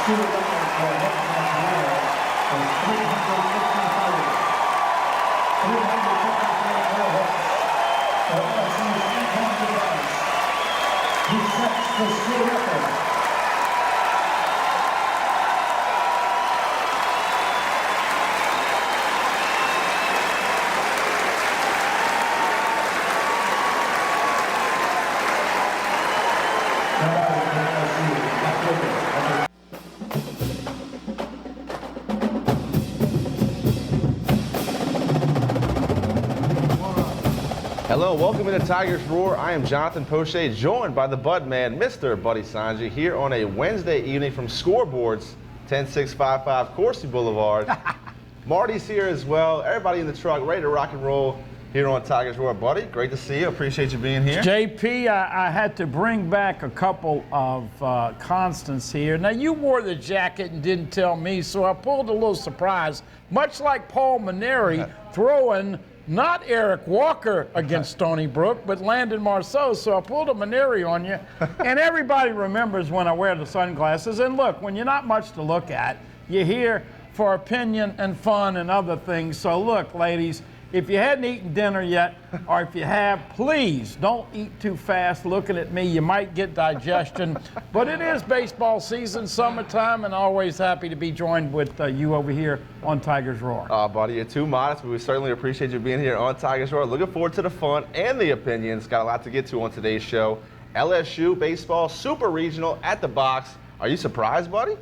He sets the school record. Hello, welcome to Tigers Roar. I am Jonathan Poche, joined by the Bud Man, Mr. Buddy Sanji, here on a Wednesday evening from Scoreboards, 10655 Coursey Boulevard. Marty's here as well. Everybody in the truck, ready to rock and roll here on Tigers Roar. Buddy, great to see you. Appreciate you being here. JP, I had to bring back a couple of constants here. Now, you wore the jacket and didn't tell me, so I pulled a little surprise, much like Paul Mainieri throwing not Eric Walker against Stony Brook, but Landon Marceau. So I pulled a Mainieri on you. And everybody remembers when I wear the sunglasses. And look, when you're not much to look at, you're here for opinion and fun and other things. So look, ladies, if you hadn't eaten dinner yet, or if you have, please don't eat too fast looking at me. You might get digestion. But it is baseball season, summertime, and always happy to be joined with you over here on Tigers Roar. Buddy, you're too modest, but we certainly appreciate you being here on Tigers Roar. Looking forward to the fun and the opinions. Got a lot to get to on today's show. LSU baseball, super regional at the box. Are you surprised, buddy?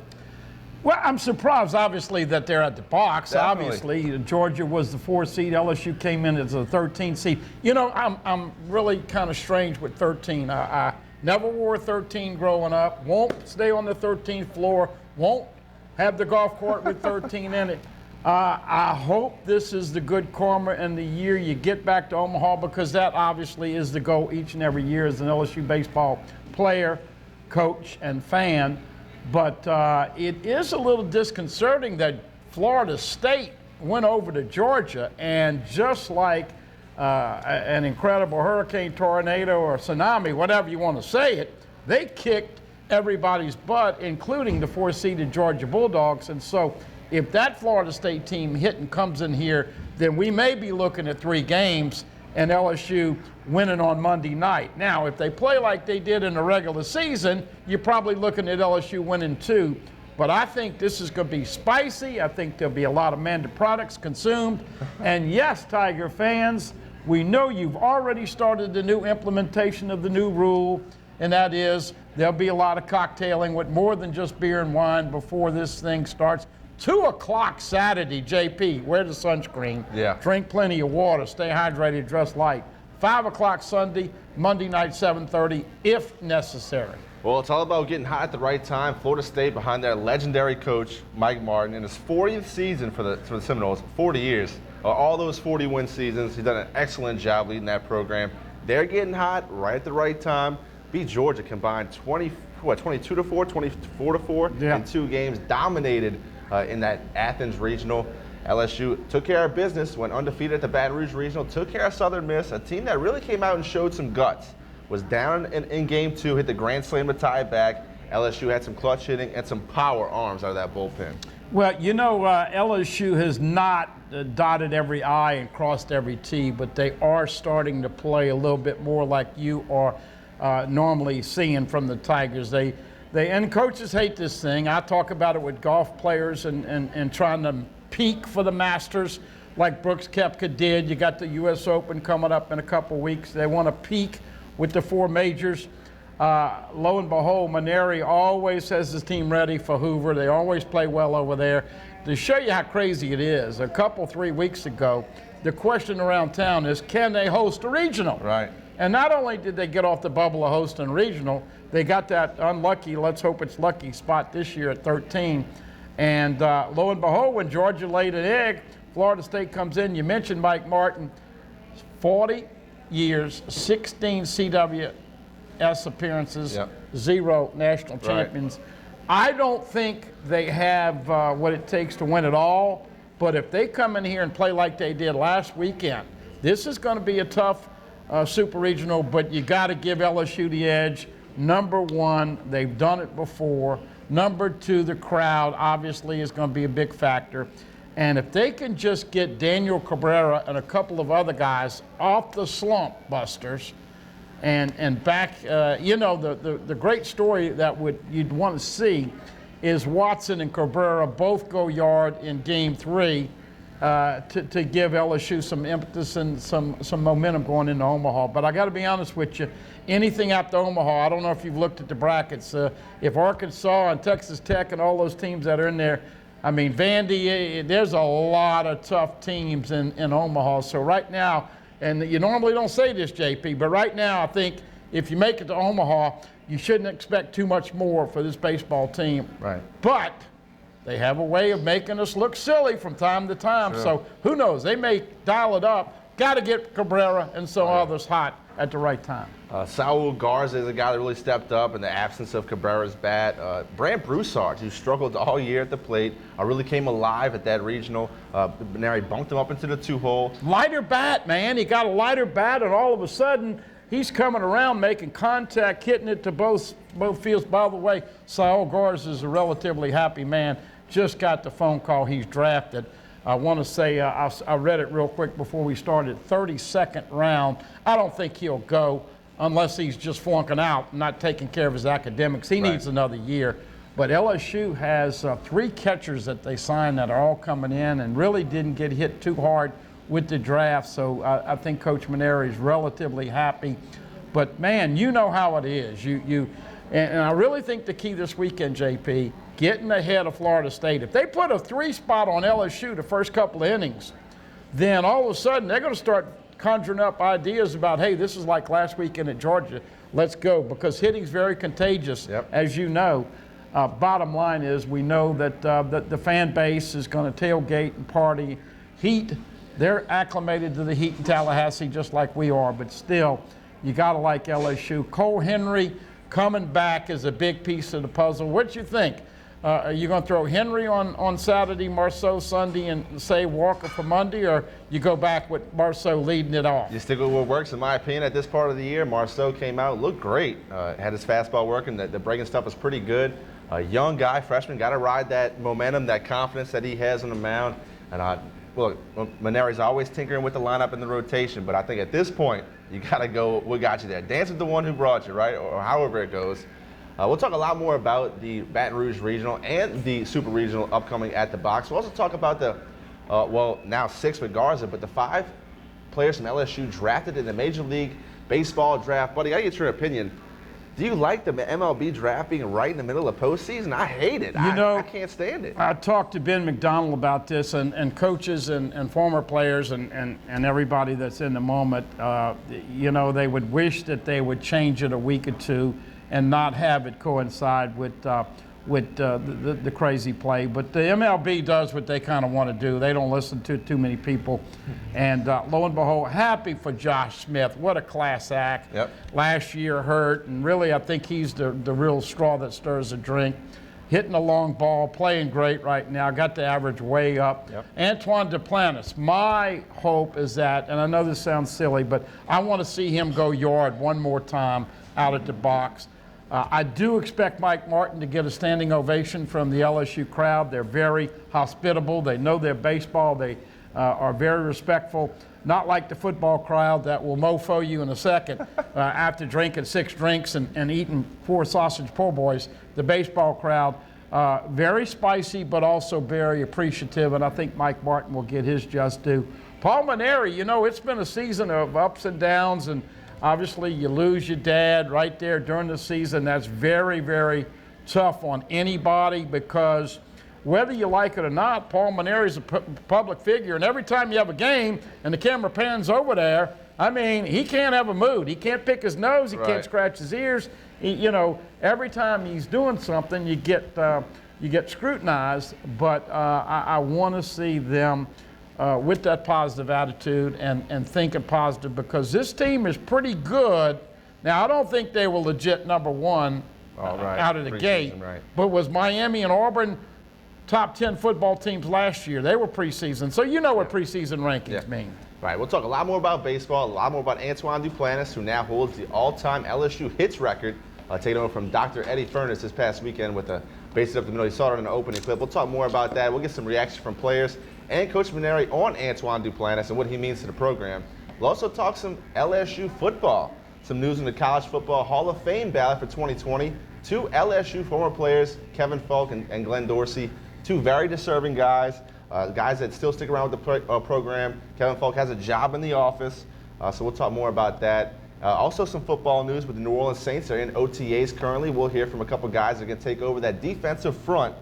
Well, I'm surprised, obviously, that they're at the box. Definitely. Obviously, Georgia was the 4th seed. LSU came in as a 13th seed. You know, I'm really kind of strange with 13. I never wore 13 growing up. Won't stay on the 13th floor. Won't have the golf court with 13 in it. I hope this is the good karma and the year you get back to Omaha, because that obviously is the goal each and every year as an LSU baseball player, coach, and fan. But it is a little disconcerting that Florida State went over to Georgia, and just like an incredible hurricane, tornado, or tsunami, whatever you want to say it, they kicked everybody's butt, including the 4th-seeded Georgia Bulldogs. And so if that Florida State team comes in here, then we may be looking at 3 games and LSU winning on Monday night. Now, if they play like they did in the regular season, you're probably looking at LSU winning 2. But I think this is going to be spicy. I think there'll be a lot of Manda products consumed. And yes, Tiger fans, we know you've already started the new implementation of the new rule, and that is there'll be a lot of cocktailing with more than just beer and wine before this thing starts. 2 o'clock Saturday, JP, wear the sunscreen. Yeah. Drink plenty of water, stay hydrated, dress light. 5 o'clock Sunday, Monday night, 7:30, if necessary. Well, it's all about getting hot at the right time. Florida State behind their legendary coach, Mike Martin, in his 40th season for the Seminoles, 40 years. All those 40-win seasons, he's done an excellent job leading that program. They're getting hot right at the right time. Beat Georgia combined 22-4, 24-4 Yeah. in 2 games, dominated in that Athens regional. LSU took care of business, went undefeated at the Baton Rouge Regional, took care of Southern Miss, a team that really came out and showed some guts. Was down in game 2, hit the grand slam to tie it back. LSU had some clutch hitting and some power arms out of that bullpen. Well, you know, LSU has not dotted every I and crossed every T, but they are starting to play a little bit more like you are normally seeing from the Tigers. And coaches hate this thing. I talk about it with golf players and trying to peak for the Masters like Brooks Koepka did. You got the U.S. Open coming up in a couple weeks. They want to peak with the 4 majors. Lo and behold, Mainieri always has his team ready for Hoover. They always play well over there. To show you how crazy it is, 3 weeks ago, the question around town is, can they host a regional? Right. And not only did they get off the bubble of hosting regional, they got that unlucky, let's hope it's lucky, spot this year at 13. And lo and behold, when Georgia laid an egg, Florida State comes in. You mentioned Mike Martin, 40 years, 16 CWS appearances, Yep. 0 national champions. I don't think they have what it takes to win it all, but if they come in here and play like they did last weekend, this is going to be a tough super regional, but you got to give LSU the edge. Number one, they've done it before. Number two, the crowd obviously is going to be a big factor. And if they can just get Daniel Cabrera and a couple of other guys off the slump busters and back, the great story that you'd want to see is Watson and Cabrera both go yard in Game 3 to give LSU some impetus and some momentum going into Omaha. But I got to be honest with you, anything after Omaha, I don't know if you've looked at the brackets. If Arkansas and Texas Tech and all those teams that are in there, I mean, Vandy, there's a lot of tough teams in Omaha. So right now, and you normally don't say this, JP, but right now I think if you make it to Omaha, you shouldn't expect too much more for this baseball team. Right. But they have a way of making us look silly from time to time. Sure. So who knows? They may dial it up. Got to get Cabrera and some others hot at the right time. Saul Garza is a guy that really stepped up in the absence of Cabrera's bat. Brant Broussard, who struggled all year at the plate, really came alive at that regional. Mainieri bumped him up into the 2-hole. Lighter bat, man. He got a lighter bat, and all of a sudden, he's coming around, making contact, hitting it to both fields. By the way, Saul Garza is a relatively happy man. Just got the phone call he's drafted. I want to say, I read it real quick before we started, 32nd round. I don't think he'll go unless he's just flunking out and not taking care of his academics. He needs another year. But LSU has 3 catchers that they signed that are all coming in and really didn't get hit too hard with the draft. So I think Coach Mainieri is relatively happy. But, man, you know how it is. And I really think the key this weekend, JP, getting ahead of Florida State. If they put a 3 spot on LSU the first couple of innings, then all of a sudden they're going to start conjuring up ideas about, hey, this is like last weekend at Georgia. Let's go, because hitting's very contagious, as you know. Bottom line is we know that the fan base is going to tailgate and party. Heat, they're acclimated to the heat in Tallahassee just like we are, but still, you got to like LSU. Cole Henry coming back is a big piece of the puzzle. What you think? Are you going to throw Henry on Saturday, Marceau Sunday, and say Walker for Monday, or you go back with Marceau leading it off? You stick with what works, in my opinion, at this part of the year. Marceau came out, looked great, had his fastball working. The breaking stuff was pretty good. A young guy, freshman, got to ride that momentum, that confidence that he has on the mound. And look, Mainieri's always tinkering with the lineup and the rotation, but I think at this point, you got to go, what got you there? Dance with the one who brought you, right? Or however it goes. We'll talk a lot more about the Baton Rouge Regional and the Super Regional upcoming at the box. We'll also talk about the, now 6 with Garza, but the 5 players from LSU drafted in the Major League Baseball draft. Buddy, I get your opinion. Do you like the MLB draft being right in the middle of postseason? I hate it. I can't stand it. I talked to Ben McDonald about this, and coaches and former players and everybody that's in the moment, they would wish that they would change it a week or two and not have it coincide with the crazy play. But the MLB does what they kind of want to do. They don't listen to too many people. And lo and behold, happy for Josh Smith. What a class act. Yep. Last year hurt, and really I think he's the real straw that stirs the drink. Hitting a long ball, playing great right now, got the average way up. Yep. Antoine Duplantis, my hope is that, and I know this sounds silly, but I want to see him go yard one more time out at the box. I do expect Mike Martin to get a standing ovation from the LSU crowd. They're very hospitable. They know their baseball. They are very respectful. Not like the football crowd that will mofo you in a second after drinking 6 drinks and eating 4 sausage po' boys. The baseball crowd, very spicy, but also very appreciative, and I think Mike Martin will get his just due. Paul Mainieri, it's been a season of ups and downs, and obviously, you lose your dad right there during the season. That's very, very tough on anybody, because whether you like it or not, Paul Mainieri is a public figure, and every time you have a game and the camera pans over there, I mean, he can't have a mood. He can't pick his nose. He can't scratch his ears. Every time he's doing something, you get scrutinized. But I want to see them with that positive attitude and thinking positive, because this team is pretty good. Now, I don't think they were legit number one out of the gate, but was Miami and Auburn top 10 football teams last year? They were preseason, so you know what preseason rankings mean. Right, we'll talk a lot more about baseball, a lot more about Antoine Duplantis, who now holds the all-time LSU hits record taking over from Dr. Eddie Furness this past weekend with a bases up the middle. He saw it in an opening clip. We'll talk more about that. We'll get some reaction from players and Coach Mainieri on Antoine Duplantis and what he means to the program. We'll also talk some LSU football. Some news in the College Football Hall of Fame ballot for 2020. Two LSU former players, Kevin Falk and Glenn Dorsey, two very deserving guys, guys that still stick around with the program. Kevin Falk has a job in the office, so we'll talk more about that. Also some football news with the New Orleans Saints. They're in OTAs currently. We'll hear from a couple guys that are going to take over that defensive front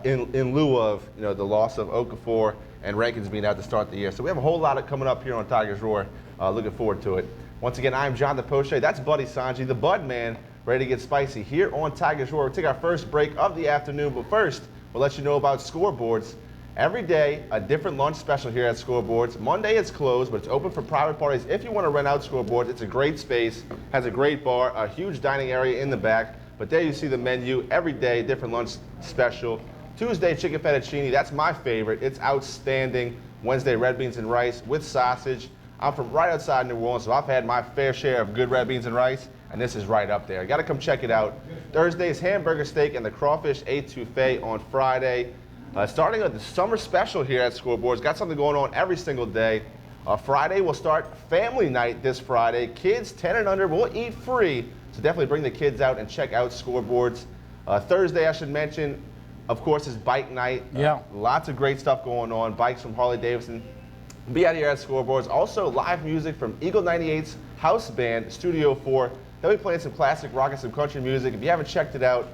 in lieu of the loss of Okafor and Rankins being out to start the year. So we have a whole lot coming up here on Tigers Roar. Looking forward to it. Once again, I'm John DePoche. That's Buddy Sanji, the Bud Man, ready to get spicy here on Tigers Roar. We'll take our first break of the afternoon, but first, we'll let you know about Scoreboards. Every day, a different lunch special here at Scoreboards. Monday it's closed, but it's open for private parties. If you want to rent out Scoreboards, it's a great space, has a great bar, a huge dining area in the back. But there you see the menu. Every day, different lunch special. Tuesday, chicken fettuccine. That's my favorite. It's outstanding. Wednesday, red beans and rice with sausage. I'm from right outside New Orleans, so I've had my fair share of good red beans and rice, and this is right up there. You got to come check it out. Thursday's hamburger steak and the crawfish etouffee on Friday. Starting with the summer special here at Scoreboards. Got something going on every single day. Friday, we'll start family night this Friday. Kids 10 and under will eat free, so definitely bring the kids out and check out Scoreboards. Thursday, I should mention, of course, is bike night. Yeah. Lots of great stuff going on. Bikes from Harley Davidson. Be out here at Scoreboards. Also, live music from Eagle 98's house band, Studio 4. They'll be playing some classic rock and some country music. If you haven't checked it out,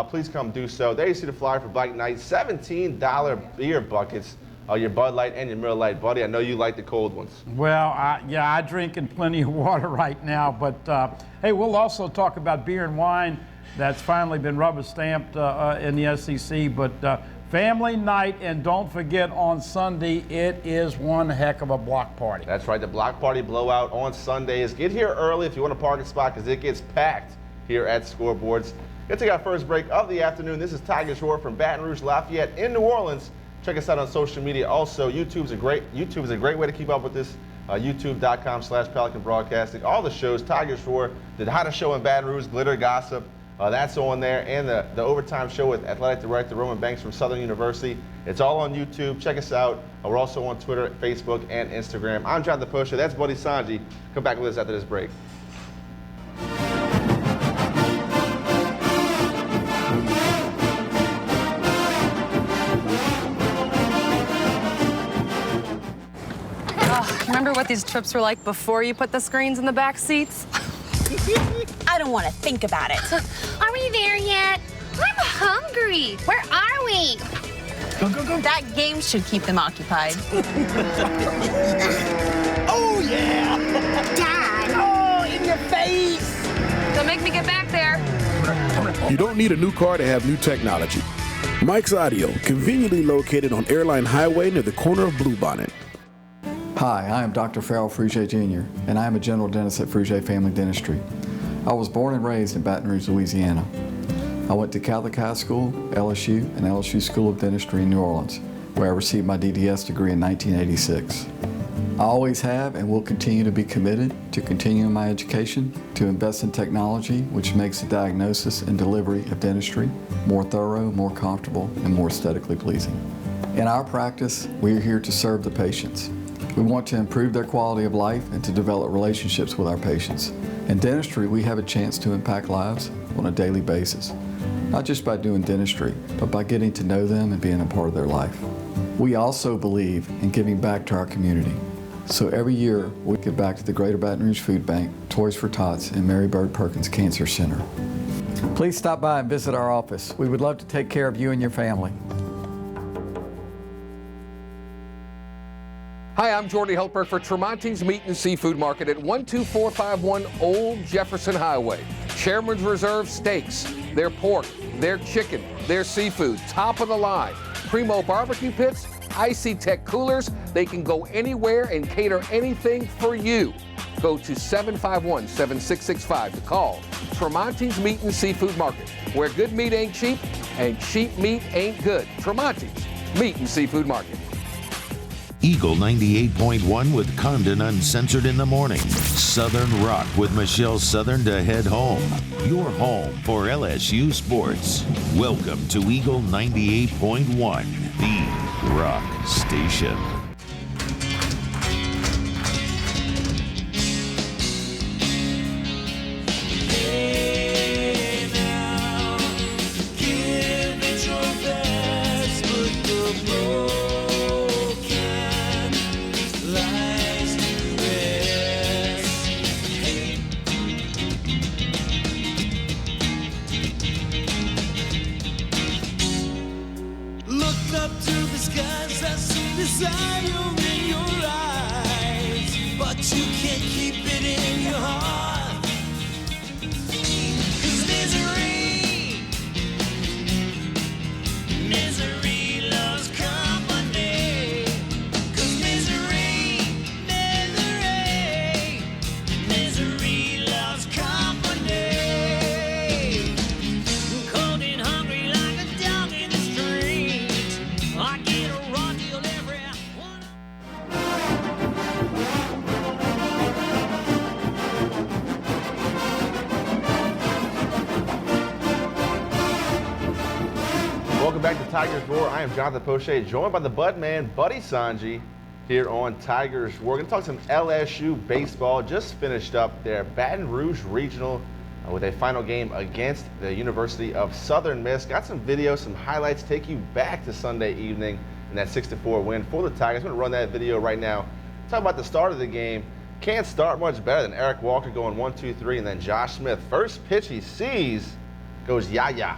please come do so. There you see the flyer for bike night. $17 beer buckets. Your Bud Light and your Miller Lite. Buddy, I know you like the cold ones. Well, I drinking plenty of water right now, but hey, we'll also talk about beer and wine. That's finally been rubber stamped in the SEC, but family night, and don't forget on Sunday, it is one heck of a block party. That's right, the block party blowout on Sundays. Get here early if you want a parking spot because it gets packed here at Scoreboards. Let's take our first break of the afternoon. This is Tigers Roar from Baton Rouge, Lafayette in New Orleans. Check us out on social media. Also, YouTube is a great way to keep up with this. YouTube.com/Pelican Broadcasting. All the shows, Tigers Roar, the hottest show in Baton Rouge, Glitter Gossip. That's on there, and the Overtime Show with Athletic Director Roman Banks from Southern University. It's all on YouTube. Check us out. We're also on Twitter, Facebook, and Instagram. I'm John DePoche. That's Buddy Sanji. Come back with us after this break. Remember what these trips were like before you put the screens in the back seats? I don't want to think about it. Are we there yet? I'm hungry. Where are we? Go. That game should keep them occupied. Oh, yeah! Dad. Oh, in your face! Don't make me get back there. You don't need a new car to have new technology. Mike's Audio, conveniently located on Airline Highway near the corner of Bluebonnet. Hi, I am Dr. Farrell Frugier Jr., and I am a general dentist at Frugier Family Dentistry. I was born and raised in Baton Rouge, Louisiana. I went to Catholic High School, LSU, and LSU School of Dentistry in New Orleans, where I received my DDS degree in 1986. I always have and will continue to be committed to continuing my education, to invest in technology which makes the diagnosis and delivery of dentistry more thorough, more comfortable, and more aesthetically pleasing. In our practice, we are here to serve the patients. We want to improve their quality of life and to develop relationships with our patients. In dentistry, we have a chance to impact lives on a daily basis, not just by doing dentistry, but by getting to know them and being a part of their life. We also believe in giving back to our community. So every year, we give back to the Greater Baton Rouge Food Bank, Toys for Tots, and Mary Bird Perkins Cancer Center. Please stop by and visit our office. We would love to take care of you and your family. Hi, I'm Jordy Helper for Tremonti's Meat and Seafood Market at 12451 Old Jefferson Highway. Chairman's Reserve steaks, their pork, their chicken, their seafood, top of the line. Primo barbecue pits, Icy Tech coolers. They can go anywhere and cater anything for you. Go to 751-7665 to call Tremonti's Meat and Seafood Market, where good meat ain't cheap and cheap meat ain't good. Tremonti's Meat and Seafood Market. Eagle 98.1 with Condon Uncensored in the morning. Southern Rock with Michelle Southern to head home. Your home for LSU sports. Welcome to Eagle 98.1, the rock station. Welcome back to Tigers Roar. I am Jonathan Poche, joined by the Bud Man, Buddy Sanji, here on Tigers Roar. We're going to talk some LSU baseball. Just finished up their Baton Rouge Regional with a final game against the University of Southern Miss. Got some videos, some highlights, take you back to Sunday evening in that 6-4 win for the Tigers. I'm going to run that video right now. Talk about the start of the game. Can't start much better than Eric Walker going 1-2-3, and then Josh Smith. First pitch he sees goes yah-yah.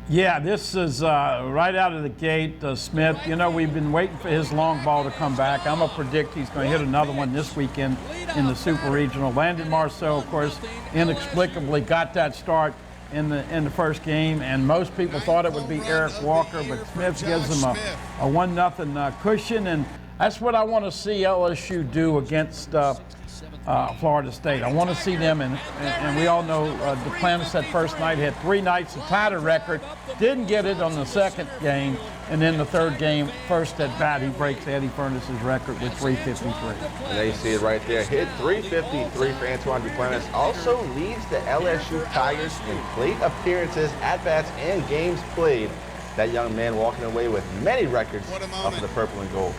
Yeah, this is right out of the gate. Smith, you know, we've been waiting for his long ball to come back. I'm going to predict he's going to hit another one this weekend in the Super Regional. Landon Marceau, of course, inexplicably got that start in the first game, and most people thought it would be Eric Walker, but Smith gives him a 1-0 cushion, and that's what I want to see LSU do against Florida State. I want to see them, and we all know Duplantis that first night had 3 nights to tie the record, didn't get it on the second game, and then the third game, first at bat, he breaks Eddie Furness's record with 353. And there you see it right there. Hit 353 for Antoine Duplantis. Also leads the LSU Tigers in plate appearances, at-bats, and games played. That young man walking away with many records for the purple and gold.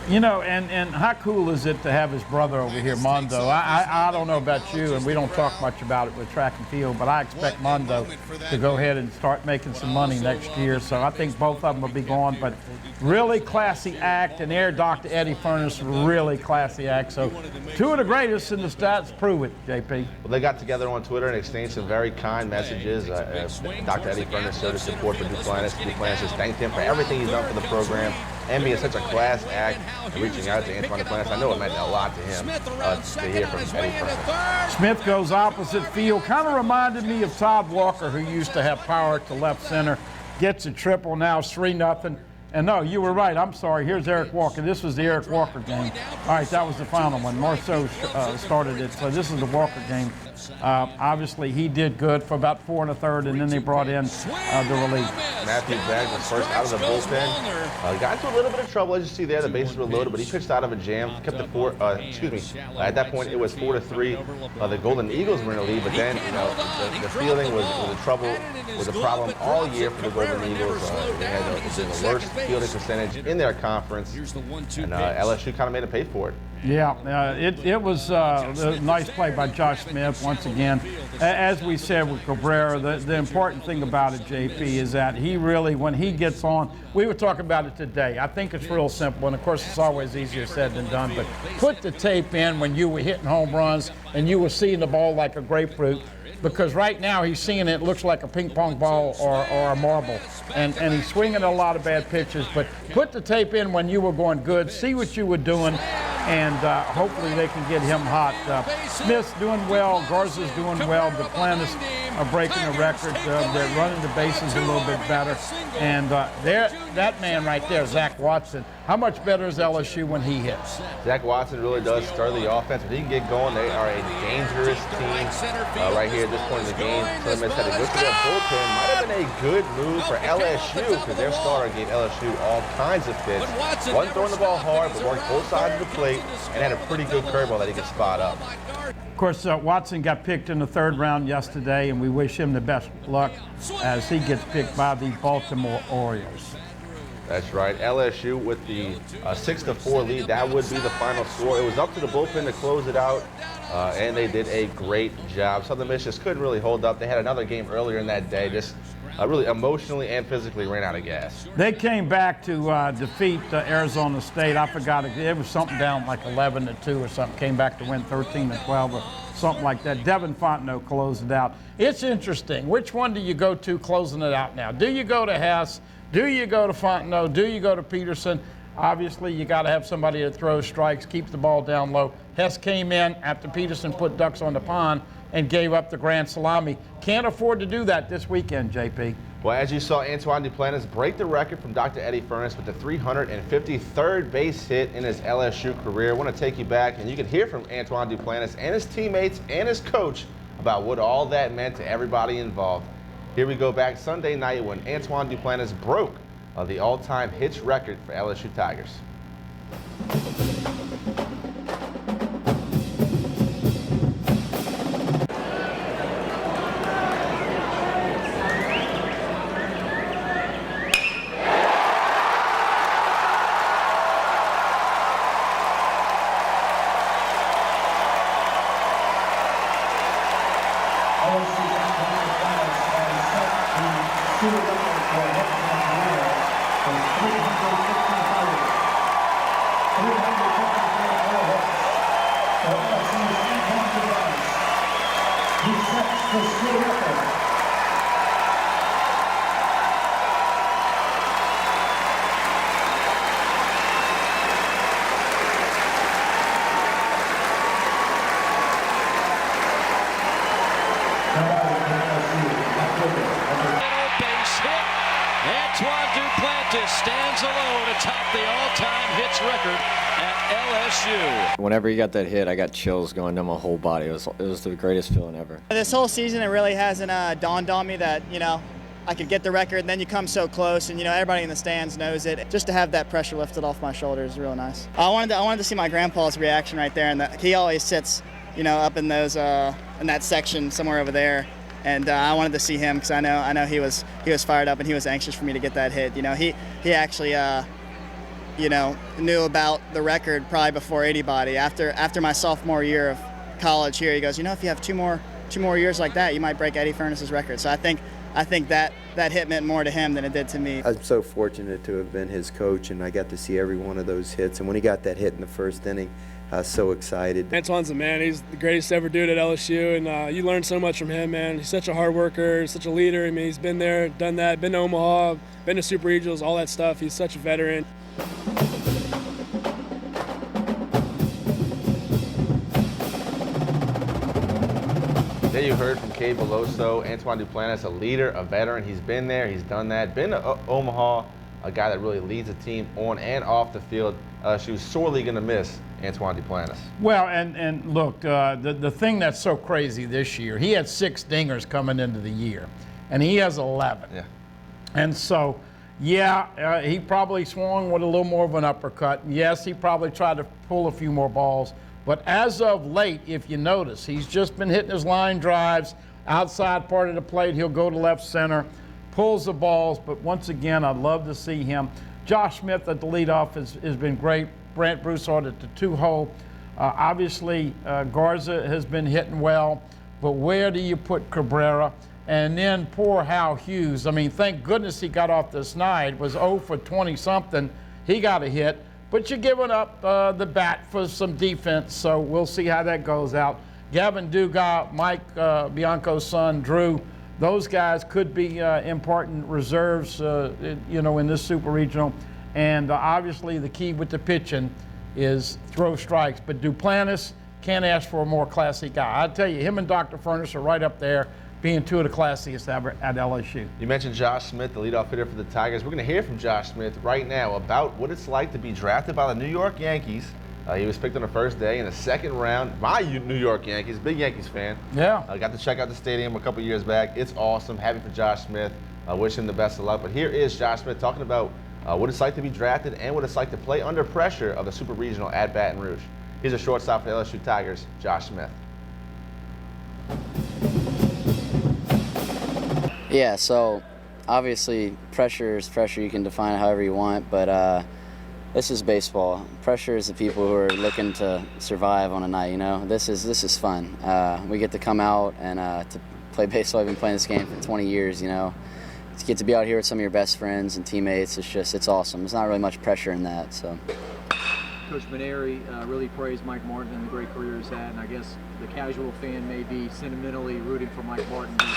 You know, and how cool is it to have his brother over here, Mondo? I don't know about you, and we don't talk much about it with track and field, but I expect Mondo to go ahead and start making some money next year. So I think both of them will be gone, but really classy act, and Air Dr. Eddie Furness, really classy act. So 2 of the greatest in the stats prove it, JP. Well, they got together on Twitter and exchanged some very kind messages. Dr. Eddie Furness showed his support for Duplantis. Duplantis has thanked him for everything he's done for the program and being such a class act and reaching out to Antoine Duplantis. I know it meant a lot to him to hear from Eddie Furness. Smith goes opposite field. Kind of reminded me of Todd Walker, who used to have power to left center. Gets a triple now, 3-0. And no, you were right. I'm sorry. Here's Eric Walker. This was the Eric Walker game. All right, that was the final one. Marceau started it. So this is the Walker game. Obviously, he did good for about 4 1/3, and then they brought in the relief. Matthew Begg was first out of the bullpen. Got into a little bit of trouble, as you see there. The bases were loaded, but he pitched out of a jam. Kept the at that point, it was 4-3. The Golden Eagles were in the lead, but then, you know, the fielding was a problem all year for the Golden Eagles. They had the worst fielding percentage in their conference, and LSU kind of made them pay for it. Yeah, it was a nice play by Josh Smith once again. As we said with Cabrera, the important thing about it, JP, is that he really, when he gets on, we were talking about it today. I think it's real simple, and of course it's always easier said than done, but put the tape in when you were hitting home runs and you were seeing the ball like a grapefruit, because right now he's seeing it looks like a ping pong ball or a marble, and he's swinging a lot of bad pitches, but put the tape in when you were going good, see what you were doing, and hopefully they can get him hot. Smith's doing well, Garza's doing well, Duplantis are breaking the record. They're running the bases a little bit better. And that man right there, Zach Watson, how much better is LSU when he hits? Zach Watson really does stir the offense. If he can get going, they are a dangerous team right here at this point in the game. Southern Miss had to go to their bullpen. Might have been a good move for LSU because their starter gave LSU all kinds of fits. Wasn't throwing the ball hard, but worked both sides of the plate and had a pretty good curveball that he could spot up. Of course, Watson got picked in the 3rd round yesterday, and we wish him the best luck as he gets picked by the Baltimore Orioles. That's right. LSU with the 6-4 lead. That would be the final score. It was up to the bullpen to close it out, and they did a great job. Southern Miss just couldn't really hold up. They had another game earlier in that day. Just really emotionally and physically ran out of gas. They came back to defeat Arizona State. I forgot it was something down like 11-2 or something. Came back to win 13-12 or something like that. Devin Fontenot closed it out. It's interesting. Which one do you go to closing it out now? Do you go to Hess? Do you go to Fontenot? Do you go to Peterson? Obviously, you got to have somebody that throws strikes, keeps the ball down low. Hess came in after Peterson put ducks on the pond and gave up the grand salami. Can't afford to do that this weekend, JP. Well, as you saw, Antoine Duplantis break the record from Dr. Eddie Furnace with the 353rd base hit in his LSU career. I want to take you back, and you can hear from Antoine Duplantis and his teammates and his coach about what all that meant to everybody involved. Here we go back Sunday night when Antoine Duplantis broke the all-time hits record for LSU Tigers. Antoine Duplantis stands alone atop the all-time hits record at LSU. Whenever he got that hit, I got chills going down my whole body. It was the greatest feeling ever. This whole season, it really hasn't dawned on me that, I could get the record, and then you come so close, and, everybody in the stands knows it. Just to have that pressure lifted off my shoulders is real nice. I wanted to see my grandpa's reaction right there, and he always sits, up in those, in that section somewhere over there. And I wanted to see him because I know he was fired up and he was anxious for me to get that hit. He actually knew about the record probably before anybody. After my sophomore year of college here, he goes, if you have two more years like that, you might break Eddie Furnace's record. So I think that hit meant more to him than it did to me. I'm so fortunate to have been his coach, and I got to see every one of those hits. And when he got that hit in the first inning, I was so excited. Antoine's a man. He's the greatest ever dude at LSU, and you learn so much from him, man. He's such a hard worker, such a leader. I mean, he's been there, done that, been to Omaha, been to Super Regionals, all that stuff. He's such a veteran. There you heard from Cade Beloso, Antoine Duplantis, a leader, a veteran. He's been there, he's done that. Been to Omaha, a guy that really leads a team on and off the field. She was sorely going to miss Antoine Duplantis. Well, and look, the thing that's so crazy this year, he had 6 dingers coming into the year, and he has 11. Yeah. And so, he probably swung with a little more of an uppercut. Yes, he probably tried to pull a few more balls. But as of late, if you notice, he's just been hitting his line drives, outside part of the plate. He'll go to left center, pulls the balls. But once again, I'd love to see him. Josh Smith at the leadoff has been great. Brant Broussard at the 2-hole. Obviously, Garza has been hitting well, but where do you put Cabrera? And then poor Hal Hughes. I mean, thank goodness he got off the snide. Was 0 for 20-something. He got a hit, but you're giving up the bat for some defense, so we'll see how that goes out. Gavin Dugas, Mike Bianco's son, Drew, those guys could be important reserves, in this Super Regional. And obviously the key with the pitching is throw strikes. But Duplantis can't ask for a more classy guy. I tell you, him and Dr. Furnace are right up there. being two of the classiest ever at LSU. You mentioned Josh Smith, the leadoff hitter for the Tigers. We're going to hear from Josh Smith right now about what it's like to be drafted by the New York Yankees. He was picked on the first day in the second round. My New York Yankees, big Yankees fan. Yeah. I got to check out the stadium a couple years back. It's awesome. Happy for Josh Smith. I wish him the best of luck. But here is Josh Smith talking about what it's like to be drafted and what it's like to play under pressure of the Super Regional at Baton Rouge. Here's a shortstop for the LSU Tigers, Josh Smith. Yeah, so obviously pressure is pressure. You can define it however you want, but this is baseball. Pressure is the people who are looking to survive on a night, you know. This is fun. We get to come out and to play baseball. I've been playing this game for 20 years, you know. To get to be out here with some of your best friends and teammates, it's awesome. There's not really much pressure in that, so. Coach Mainieri really praised Mike Martin and the great career he's had, and I guess the casual fan may be sentimentally rooting for Mike Martin, but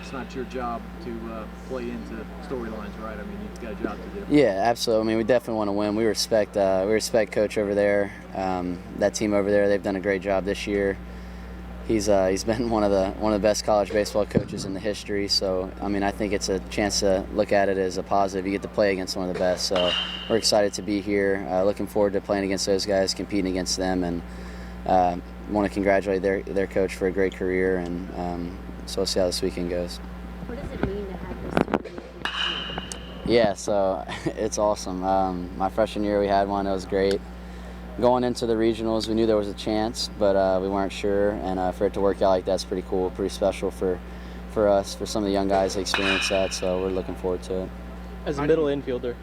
it's not your job to play into storylines, right? I mean, you've got a job to do. Yeah, absolutely. I mean, we definitely want to win. We respect Coach over there. That team over there, they've done a great job this year. He's been one of the best college baseball coaches in the history. So I mean, I think it's a chance to look at it as a positive. You get to play against one of the best. So we're excited to be here. Looking forward to playing against those guys, competing against them, and want to congratulate their coach for a great career. And so we'll see how this weekend goes. What does it mean to have this? Yeah, so it's awesome. My freshman year we had one. It was great. Going into the regionals, we knew there was a chance, but we weren't sure, and for it to work out like that's pretty cool, pretty special for us, for some of the young guys to experience that, so we're looking forward to it. As a middle infielder,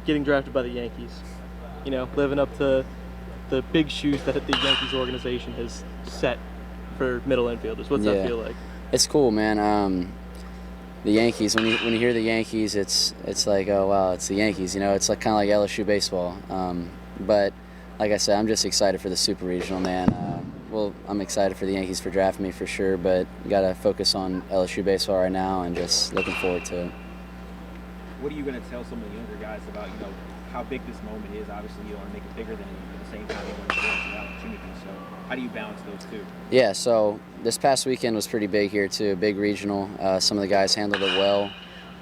getting drafted by the Yankees, you know, living up to the big shoes that the Yankees organization has set for middle infielders. What's that feel like? It's cool, man. The Yankees, when you hear the Yankees, it's like, oh wow, it's the Yankees, you know, it's like kind of like LSU baseball, but like I said, I'm just excited for the Super Regional, man. Well, I'm excited for the Yankees for drafting me for sure, but got to focus on LSU baseball right now and just looking forward to it. What are you going to tell some of the younger guys about, you know, how big this moment is? Obviously, you don't want to make it bigger than it, but at the same time, you want to get the opportunity. So how do you balance those two? Yeah, so this past weekend was pretty big here too, a big regional. Some of the guys handled it well.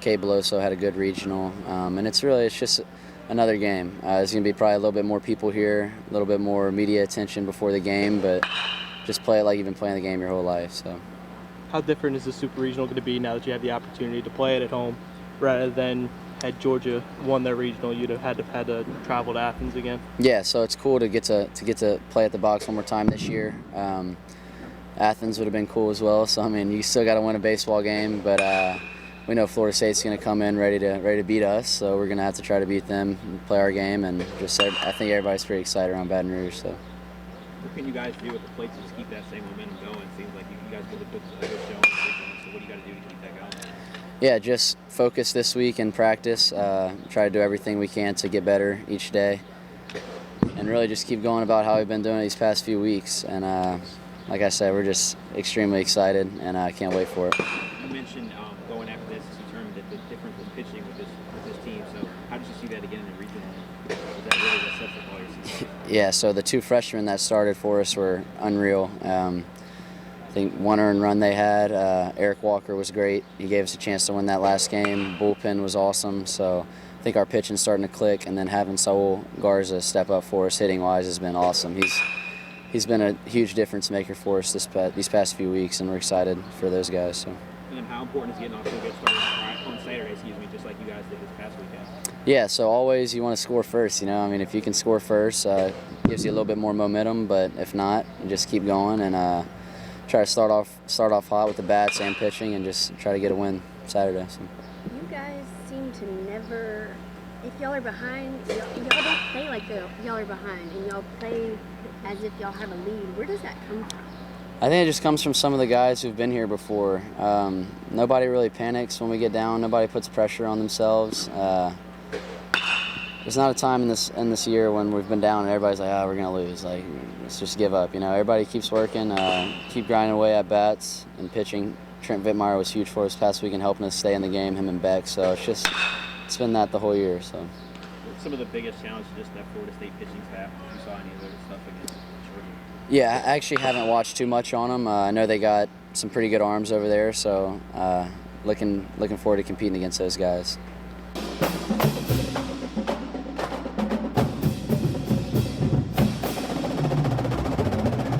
Kay Beloso had a good regional, and it's just another game. There's going to be probably a little bit more people here, a little bit more media attention before the game, but just play it like you've been playing the game your whole life. So, how different is the Super Regional going to be now that you have the opportunity to play it at home, rather than had Georgia won their regional, you'd have had to travel to Athens again? Yeah, so it's cool to get to play at the box one more time this year. Athens would have been cool as well. So I mean, you still got to win a baseball game, but we know Florida State's going to come in ready to beat us, so we're going to have to try to beat them and play our game, and I think everybody's pretty excited around Baton Rouge. So, what can you guys do at the plate to just keep that same momentum going? It seems like you guys really put a good show on the weekend, so what do you got to do to keep that going? Yeah, just focus this week and practice. Try to do everything we can to get better each day, and really just keep going about how we've been doing these past few weeks. And like I said, we're just extremely excited, and I can't wait for it. You mentioned going after this, you determined that the difference was pitching with this team. So how did you see that again in the regional? Was that really what sets up all your success? Yeah, so the two freshmen that started for us were unreal. I think one earned run they had. Eric Walker was great. He gave us a chance to win that last game. Bullpen was awesome. So I think our pitching's starting to click, and then having Saul Garza step up for us hitting-wise has been awesome. He's been a huge difference maker for us these past few weeks, and we're excited for those guys. So. And then how important is getting off to a good start on Saturday, just like you guys did this past weekend? Yeah, so always you want to score first, you know. I mean, if you can score first, gives you a little bit more momentum, but if not, you just keep going and try to start off hot with the bats and pitching and just try to get a win Saturday. So. You guys seem to never, if y'all are behind, y'all don't play like y'all are behind, and y'all play as if y'all have a lead. Where does that come from? I think it just comes from some of the guys who've been here before. Nobody really panics when we get down. Nobody puts pressure on themselves. There's not a time in this year when we've been down and everybody's like, we're gonna lose. Like, let's just give up. You know, everybody keeps working, keep grinding away at bats and pitching. Trent Vittmeyer was huge for us past week and helping us stay in the game, him and Beck. So it's been that the whole year. So. Some of the biggest challenges just that Florida State pitching staff. You saw any of their stuff against Georgia? Yeah, I actually haven't watched too much on them. I know they got some pretty good arms over there, so looking forward to competing against those guys.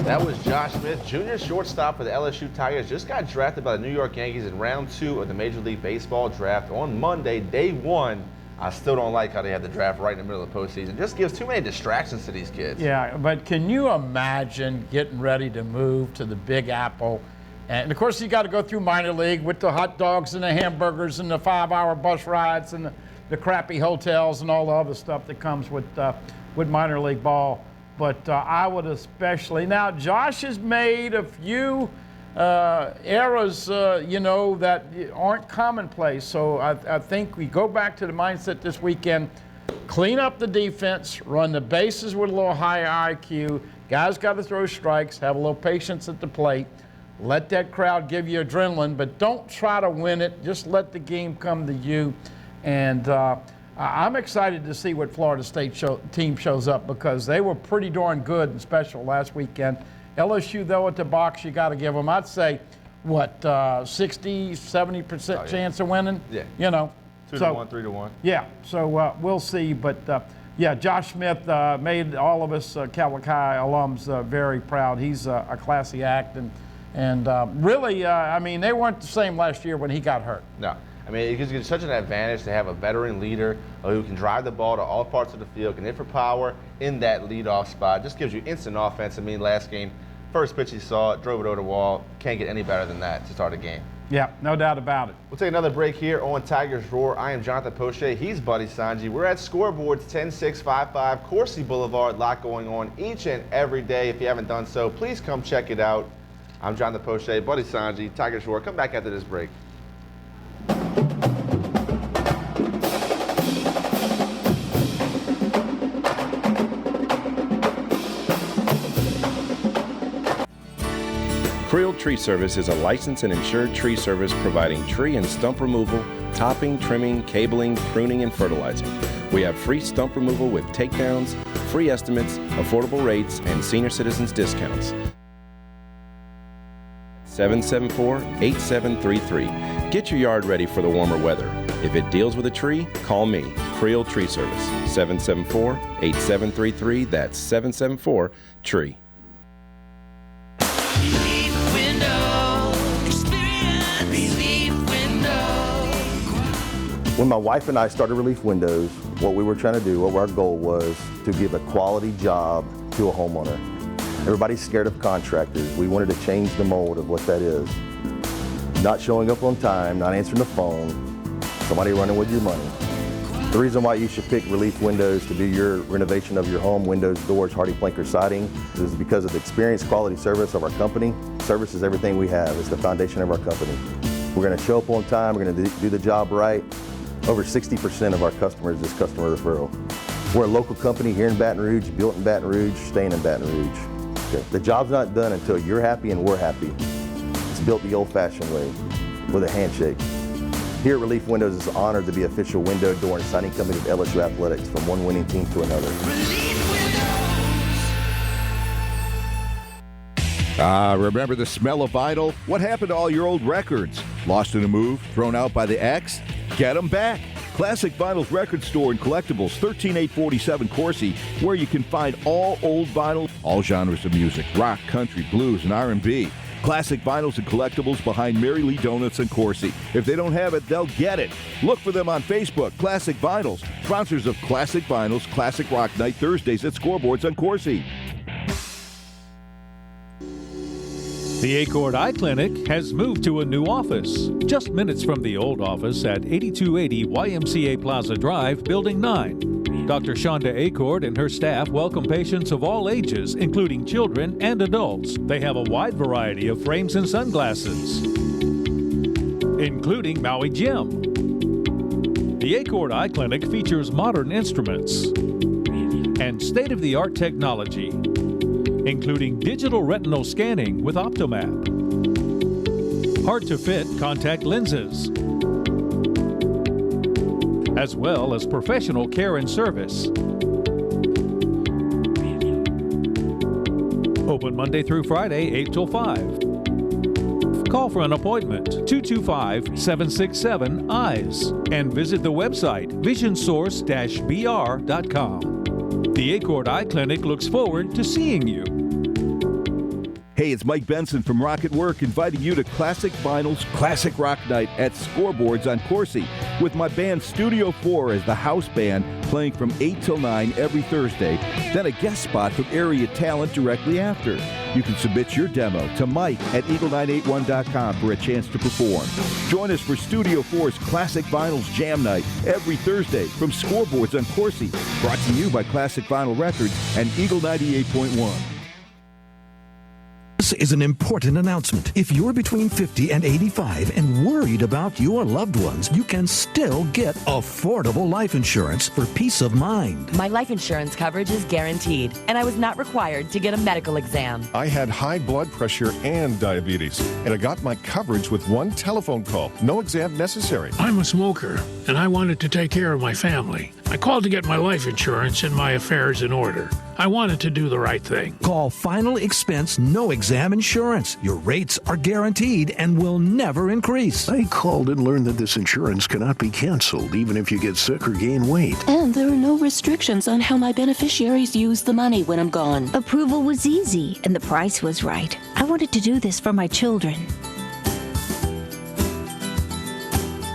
That was Josh Smith, junior shortstop for the LSU Tigers. Just got drafted by the New York Yankees in round 2 of the Major League Baseball draft on Monday, day 1. I still don't like how they had the draft right in the middle of the postseason. Just gives too many distractions to these kids. Yeah, but can you imagine getting ready to move to the Big Apple? And of course, you got to go through minor league with the hot dogs and the hamburgers and the 5-hour bus rides and the crappy hotels and all the other stuff that comes with minor league ball. But I would especially, now Josh has made a few errors, you know, that aren't commonplace. So I think we go back to the mindset this weekend, clean up the defense, run the bases with a little higher IQ. Guys got to throw strikes, have a little patience at the plate. Let that crowd give you adrenaline, but don't try to win it. Just let the game come to you. And I'm excited to see what Florida State team shows up, because they were pretty darn good and special last weekend. LSU, though, at the box, you got to give them, I'd say, what, 60, 70% chance of winning? Yeah. You know. 2-1, 3-1. Yeah, so we'll see. But, yeah, Josh Smith made all of us Calacaia alums very proud. He's a classy act. And really, I mean, they weren't the same last year when he got hurt. No. I mean, it gives you such an advantage to have a veteran leader who can drive the ball to all parts of the field, can hit for power in that leadoff spot. Just gives you instant offense. I mean, last game, first pitch he saw, drove it over the wall. Can't get any better than that to start a game. Yeah, no doubt about it. We'll take another break here on Tigers Roar. I am Jonathan Poche. He's Buddy Sanji. We're at Scoreboards 10655 Coursey Boulevard. A lot going on each and every day. If you haven't done so, please come check it out. I'm Jonathan Poche, Buddy Sanji, Tigers Roar. Come back after this break. Creel Tree Service is a licensed and insured tree service providing tree and stump removal, topping, trimming, cabling, pruning, and fertilizing. We have free stump removal with takedowns, free estimates, affordable rates, and senior citizens discounts. 774-8733. Get your yard ready for the warmer weather. If it deals with a tree, call me, Creel Tree Service, 774-8733. That's 774-TREE. When my wife and I started Relief Windows, what we were trying to do, what our goal was to give a quality job to a homeowner. Everybody's scared of contractors. We wanted to change the mold of what that is. Not showing up on time, not answering the phone, somebody running with your money. The reason why you should pick Relief Windows to do your renovation of your home, windows, doors, HardiePlank, or siding, is because of the experience, quality service of our company. Service is everything we have. It's the foundation of our company. We're going to show up on time. We're going to do the job right. Over 60% of our customers is customer referral. We're a local company here in Baton Rouge, built in Baton Rouge, staying in Baton Rouge. Okay. The job's not done until you're happy and we're happy. It's built the old-fashioned way, with a handshake. Here at Relief Windows, it's honored to be official window, door, and siding company of LSU Athletics, from one winning team to another. Remember the smell of vinyl? What happened to all your old records? Lost in a move? Thrown out by the ex? Get them back. Classic Vinyls Record Store and Collectibles, 13847 Coursey, where you can find all old vinyl, all genres of music, rock, country, blues, and R&B. Classic Vinyls and Collectibles behind Mary Lee Donuts and Coursey. If they don't have it, they'll get it. Look for them on Facebook. Classic Vinyls, sponsors of Classic Vinyls Classic Rock Night Thursdays at Scoreboards on Coursey. The Acord Eye Clinic has moved to a new office, just minutes from the old office at 8280 YMCA Plaza Drive, Building 9. Dr. Shonda Acord and her staff welcome patients of all ages, including children and adults. They have a wide variety of frames and sunglasses, including Maui Jim. The Acord Eye Clinic features modern instruments and state-of-the-art technology, including digital retinal scanning with Optomap, hard-to-fit contact lenses, as well as professional care and service. Open Monday through Friday, 8 till 5. Call for an appointment, 225-767-EYES, and visit the website, visionsource-br.com. The Acord Eye Clinic looks forward to seeing you. Hey, it's Mike Benson from Rock at Work, inviting you to Classic Vinyl's Classic Rock Night at Scoreboards on Coursey, with my band Studio 4 as the house band, playing from 8 till 9 every Thursday, then a guest spot from area talent directly after. You can submit your demo to Mike at eagle981.com for a chance to perform. Join us for Studio 4's Classic Vinyls Jam Night every Thursday from Scoreboards on Coursey, brought to you by Classic Vinyl Records and Eagle 98.1. This is an important announcement. If you're between 50 and 85 and worried about your loved ones, you can still get affordable life insurance for peace of mind. My life insurance coverage is guaranteed, and I was not required to get a medical exam. I had high blood pressure and diabetes, and I got my coverage with one telephone call. No exam necessary. I'm a smoker, and I wanted to take care of my family. I called to get my life insurance and my affairs in order. I wanted to do the right thing. Call Final Expense No Exam Insurance. Your rates are guaranteed and will never increase. I called and learned that this insurance cannot be canceled even if you get sick or gain weight. And there are no restrictions on how my beneficiaries use the money when I'm gone. Approval was easy and the price was right. I wanted to do this for my children.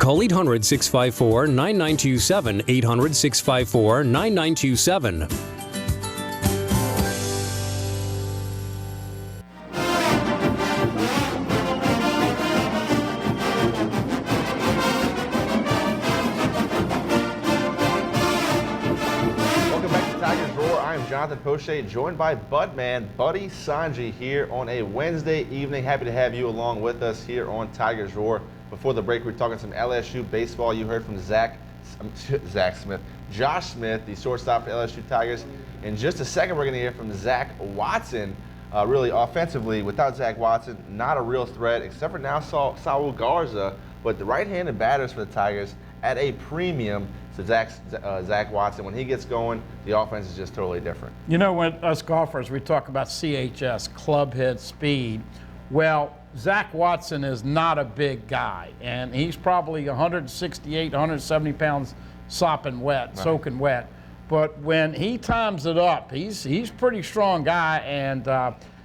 Call 800-654-9927, 800-654-9927. Jonathan Poche, joined by Budman, Buddy Sanji, here on a Wednesday evening. Happy to have you along with us here on Tigers Roar. Before the break, we were talking some LSU baseball. You heard from Josh Smith, the shortstop for LSU Tigers. In just a second, we're going to hear from Zach Watson. Really, offensively, without Zach Watson, not a real threat, except for now Saul Garza. But the right-handed batters for the Tigers at a premium. So Zach Watson, when he gets going, the offense is just totally different. You know, when us golfers, we talk about CHS, club head speed. Well, Zach Watson is not a big guy, and he's probably 168, 170 pounds soaking wet. But when he times it up, he's a pretty strong guy, and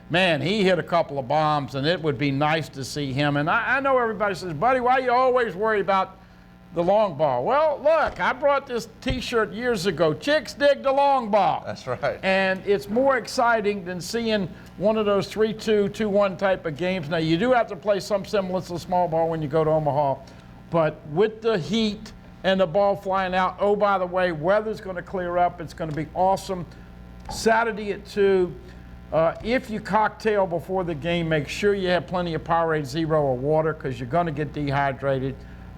man, he hit a couple of bombs, and it would be nice to see him. And I know everybody says, Buddy, why you always worry about the long ball? Well, look, I brought this T-shirt years ago. Chicks dig the long ball. That's right. And it's more exciting than seeing one of those 3-2, 2-1 type of games. Now, you do have to play some semblance of small ball when you go to Omaha, but with the heat and the ball flying out, oh, by the way, weather's going to clear up. It's going to be awesome. Saturday at 2. If you cocktail before the game, make sure you have plenty of Powerade Zero or water, because you're going to get dehydrated.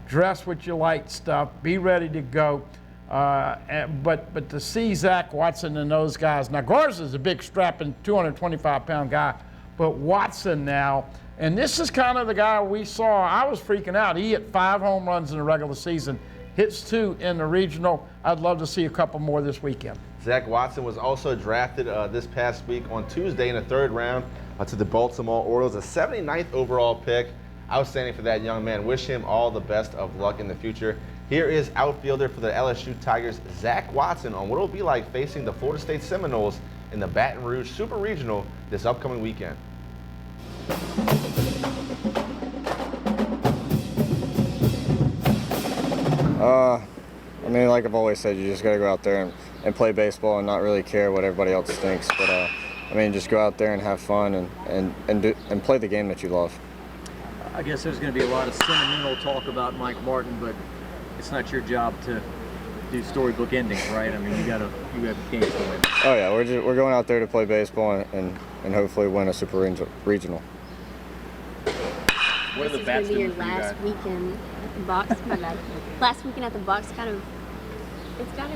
Dress with your light stuff. Be ready to go. But to see Zach Watson and those guys, now Garza's a big strapping 225-pound guy, but Watson now, and this is kind of the guy we saw. I was freaking out. He hit 5 home runs in the regular season, hits 2 in the regional. I'd love to see a couple more this weekend. Zach Watson was also drafted this past week on Tuesday in the 3rd round to the Baltimore Orioles, a 79th overall pick. Outstanding for that young man. Wish him all the best of luck in the future. Here is outfielder for the LSU Tigers, Zach Watson, on what it'll be like facing the Florida State Seminoles in the Baton Rouge Super Regional this upcoming weekend. I mean, like I've always said, you just got to go out there and play baseball and not really care what everybody else thinks. But I mean, just go out there and have fun and play the game that you love. I guess there's going to be a lot of sentimental talk about Mike Martin, but it's not your job to do storybook endings, right? I mean, you have games to win. Oh yeah, we're going out there to play baseball and hopefully win a super regional. What are the bats doing for you guys? Weekend at the box, my bad. Last weekend at the box, it's got to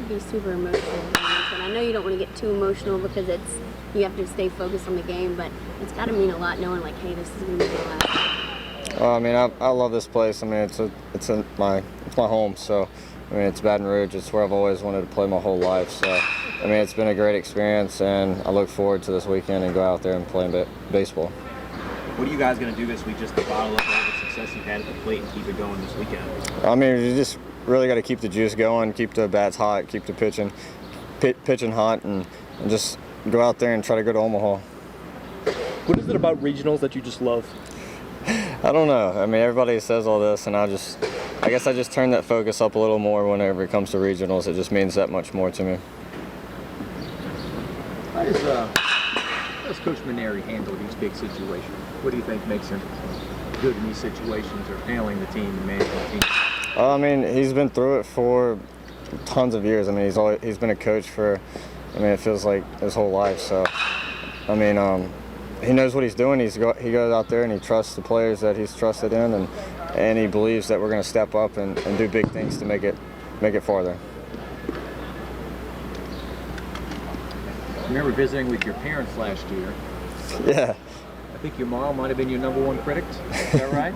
be super emotional. And I know you don't want to get too emotional because you have to stay focused on the game, but it's got to mean a lot knowing like, hey, this is going to be the last. I mean, I love this place. I mean, it's my home. So, I I mean, it's Baton Rouge. It's where I've always wanted to play my whole life. So, I mean, it's been a great experience, and I look forward to this weekend and go out there and play baseball. What are you guys going to do this week just to bottle up all the success you've had at the plate and keep it going this weekend? I mean, you just really got to keep the juice going, keep the bats hot, keep the pitching hot, and just go out there and try to go to Omaha. What is it about regionals that you just love? I don't know. I mean, everybody says all this, and I guess I just turn that focus up a little more whenever it comes to regionals. It just means that much more to me. How does Coach Mainieri handle these big situations? What do you think makes him good in these situations, or handling the team and managing the team? I mean, he's been through it for tons of years. I mean, he's been a coach for, I mean, it feels like his whole life. So, I mean, he knows what he's doing. He goes out there and he trusts the players that he's trusted in, and he believes that we're going to step up and do big things to make it farther. I remember visiting with your parents last year. Yeah. I think your mom might have been your #1 critic. Is that right?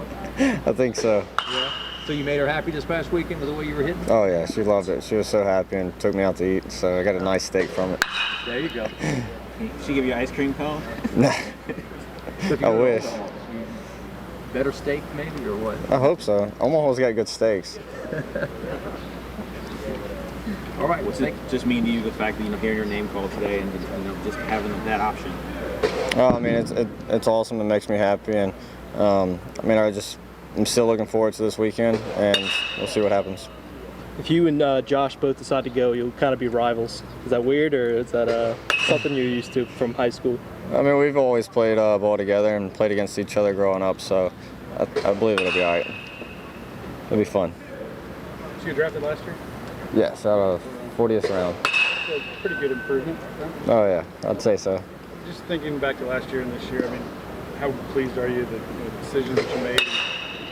I think so. Yeah. So you made her happy this past weekend with the way you were hitting? Oh yeah, she loved it. She was so happy and took me out to eat. So I got a nice steak from it. There you go. She give you ice cream cone? Nah. I wish. Better steak maybe, or what? I hope so. Omaha's got good steaks. All right. What's it just mean to you, the fact that hearing your name called today and just having that option? Well, I mean, it's awesome. It makes me happy, and I mean, I'm still looking forward to this weekend, and we'll see what happens. If you and Josh both decide to go, you'll kind of be rivals. Is that weird, or is that something you're used to from high school? I mean, we've always played ball together and played against each other growing up, so I believe it'll be all right. It'll be fun. So you drafted last year? Yes, out of 40th round. So pretty good improvement. Oh yeah, I'd say so. Just thinking back to last year and this year, I mean, how pleased are you that the decisions that you made,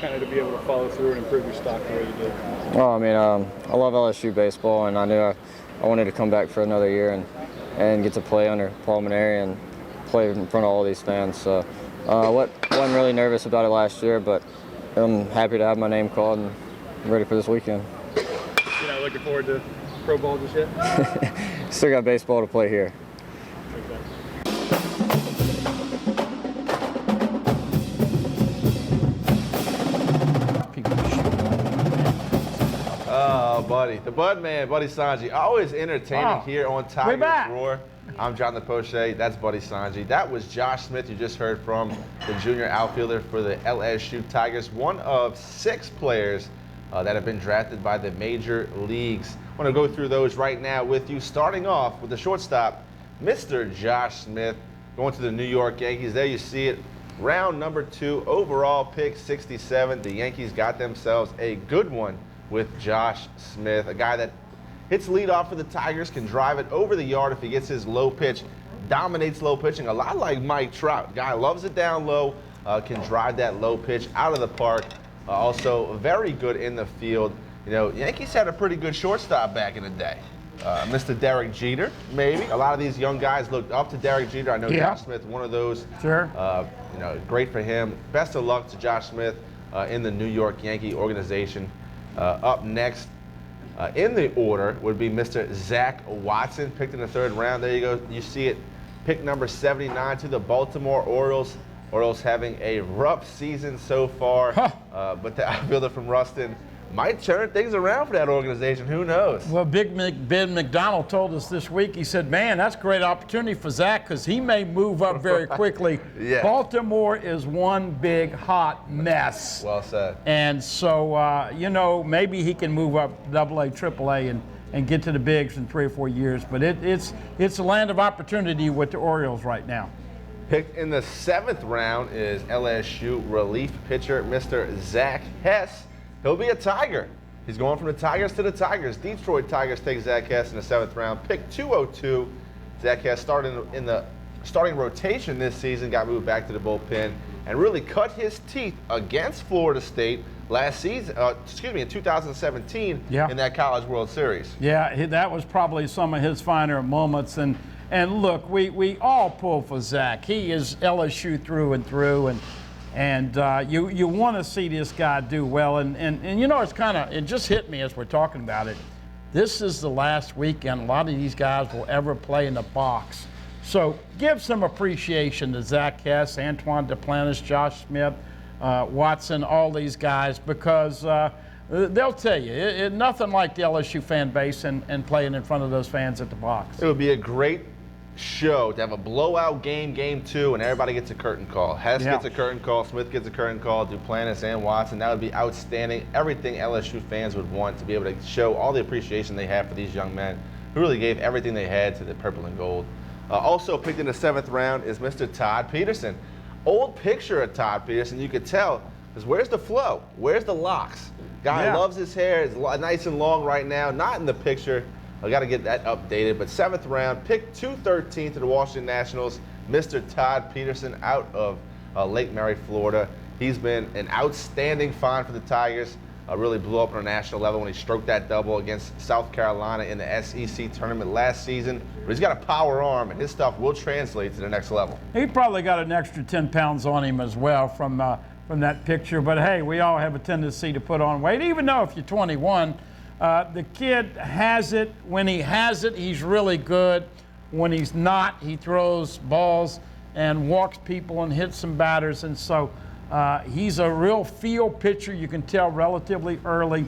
kind of to be able to follow through and improve your stock the way you did? Well, I mean, I love LSU baseball, and I knew I wanted to come back for another year and get to play under Paul Mainieri and play in front of all these fans. So wasn't really nervous about it last year, but I'm happy to have my name called and ready for this weekend. You're not looking forward to pro ball just yet? Still got baseball to play here. Oh, buddy. The Bud Man, Buddy Sanji. Always entertaining here on Tigers Roar. I'm Jonathan Poche. That's Buddy Sanji. That was Josh Smith you just heard from, the junior outfielder for the LSU Tigers, one of 6 players that have been drafted by the major leagues. I want to go through those right now with you, starting off with the shortstop, Mr. Josh Smith, going to the New York Yankees. There you see it. Round number 2, overall pick 67. The Yankees got themselves a good one with Josh Smith, a guy that hits leadoff for the Tigers, can drive it over the yard if he gets his low pitch, dominates low pitching, a lot like Mike Trout. Guy loves it down low, can drive that low pitch out of the park. Also very good in the field. You know, Yankees had a pretty good shortstop back in the day. Mr. Derek Jeter, maybe. A lot of these young guys looked up to Derek Jeter. I know Josh Smith, one of those. Sure. You know, great for him. Best of luck to Josh Smith in the New York Yankee organization. Up next in the order would be Mr. Zach Watson, picked in the 3rd round. There you go. You see it. Pick number 79 to the Baltimore Orioles. Orioles having a rough season so far, but the outfielder from Ruston might turn things around for that organization. Who knows? Well, Ben McDonald told us this week, he said, man, that's a great opportunity for Zach because he may move up very quickly. Yeah. Baltimore is one big hot mess. Well said. And so, you know, maybe he can move up AA, AAA and get to the bigs in 3 or 4 years. But it's a land of opportunity with the Orioles right now. Picked in the 7th round is LSU relief pitcher Mr. Zach Hess. He'll be a Tiger. He's going from the Tigers to the Tigers. Detroit Tigers take Zach Hess in the 7th round. Pick 202. Zach Hess started in the starting rotation this season, got moved back to the bullpen, and really cut his teeth against Florida State last season, in 2017 in that College World Series. Yeah, that was probably some of his finer moments. And look, we all pull for Zach. He is LSU through and through. And you want to see this guy do well. And you know, it just hit me as we're talking about it. This is the last weekend a lot of these guys will ever play in the box. So give some appreciation to Zach Hess, Antoine Duplantis, Josh Smith, Watson, all these guys, because they'll tell you, nothing like the LSU fan base and playing in front of those fans at the box. It would be a great show to have a blowout game 2, and everybody gets a curtain call. Hess gets a curtain call, Smith gets a curtain call, Duplantis and Watson. That would be outstanding. Everything LSU fans would want, to be able to show all the appreciation they have for these young men who really gave everything they had to the purple and gold. Also picked in the 7th round is Mr. Todd Peterson. Old picture of Todd Peterson, you could tell, is where's the flow? Where's the locks? Guy loves his hair. It's nice and long right now. Not in the picture. I got to get that updated. But 7th round, pick 213 to the Washington Nationals, Mr. Todd Peterson out of Lake Mary, Florida. He's been an outstanding find for the Tigers. Really blew up on a national level when he stroked that double against South Carolina in the SEC tournament last season. But he's got a power arm, and his stuff will translate to the next level. He probably got an extra 10 pounds on him as well from that picture. But hey, we all have a tendency to put on weight, even though if you're 21. The kid has it. When he has it, he's really good. When he's not, he throws balls and walks people and hits some batters. And so he's a real field pitcher. You can tell relatively early.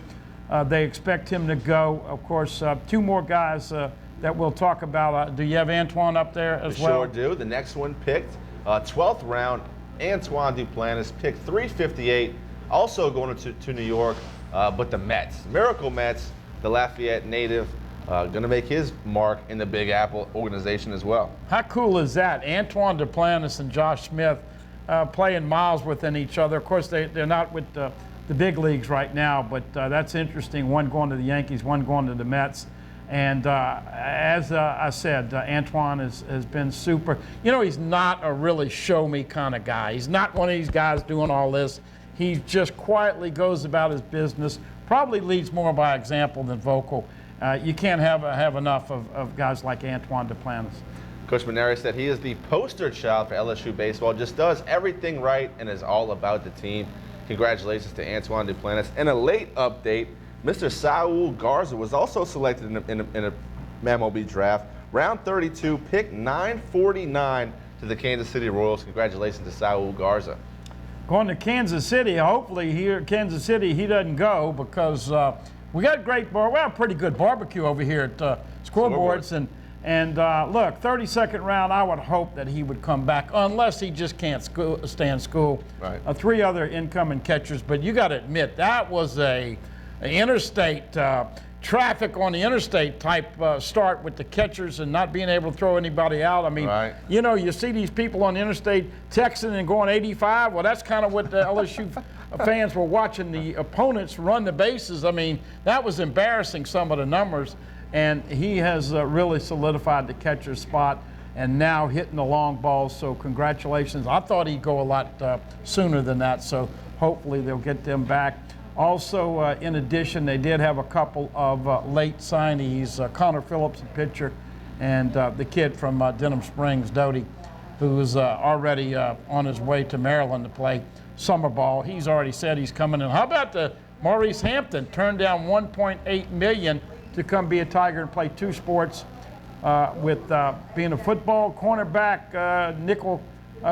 They expect him to go. Of course, 2 more guys that we'll talk about. Do you have Antoine up there as well? Sure do. The next one picked, 12th round, Antoine Duplantis, picked 358, also going to New York. But the Mets, Miracle Mets, the Lafayette native, going to make his mark in the Big Apple organization as well. How cool is that? Antoine Duplantis and Josh Smith playing miles within each other. Of course, they're not with the big leagues right now, but that's interesting. One going to the Yankees, one going to the Mets. And as I said, Antoine has been super. You know, he's not a really show-me kind of guy. He's not one of these guys doing all this. He just quietly goes about his business, probably leads more by example than vocal. You can't have enough of guys like Antoine Duplantis. Coach Mainieri said he is the poster child for LSU baseball, just does everything right and is all about the team. Congratulations to Antoine Duplantis. And a late update, Mr. Saul Garza was also selected in a MLB draft. Round 32, pick 949 to the Kansas City Royals. Congratulations to Saul Garza. Going to Kansas City, hopefully here at Kansas City he doesn't go, because we got pretty good barbecue over here at Scoreboards. And look, 32nd round, I would hope that he would come back, unless he just can't stay in school. Right. 3 other incoming catchers, but you got to admit, that was a interstate traffic on the interstate type start with the catchers and not being able to throw anybody out. I mean, you know, you see these people on the interstate texting and going 85. Well, that's kind of what the LSU fans were watching the opponents run the bases. I mean, that was embarrassing, some of the numbers. And he has really solidified the catcher spot and now hitting the long balls. So congratulations. I thought he'd go a lot sooner than that. So hopefully they'll get them back. Also, in addition, they did have a couple of late signees, Connor Phillips, a pitcher, and the kid from Denham Springs, Doty, who's already on his way to Maryland to play summer ball. He's already said he's coming in. How about the Maurice Hampton turned down $1.8 million to come be a Tiger and play 2 sports with being a football, cornerback, nickel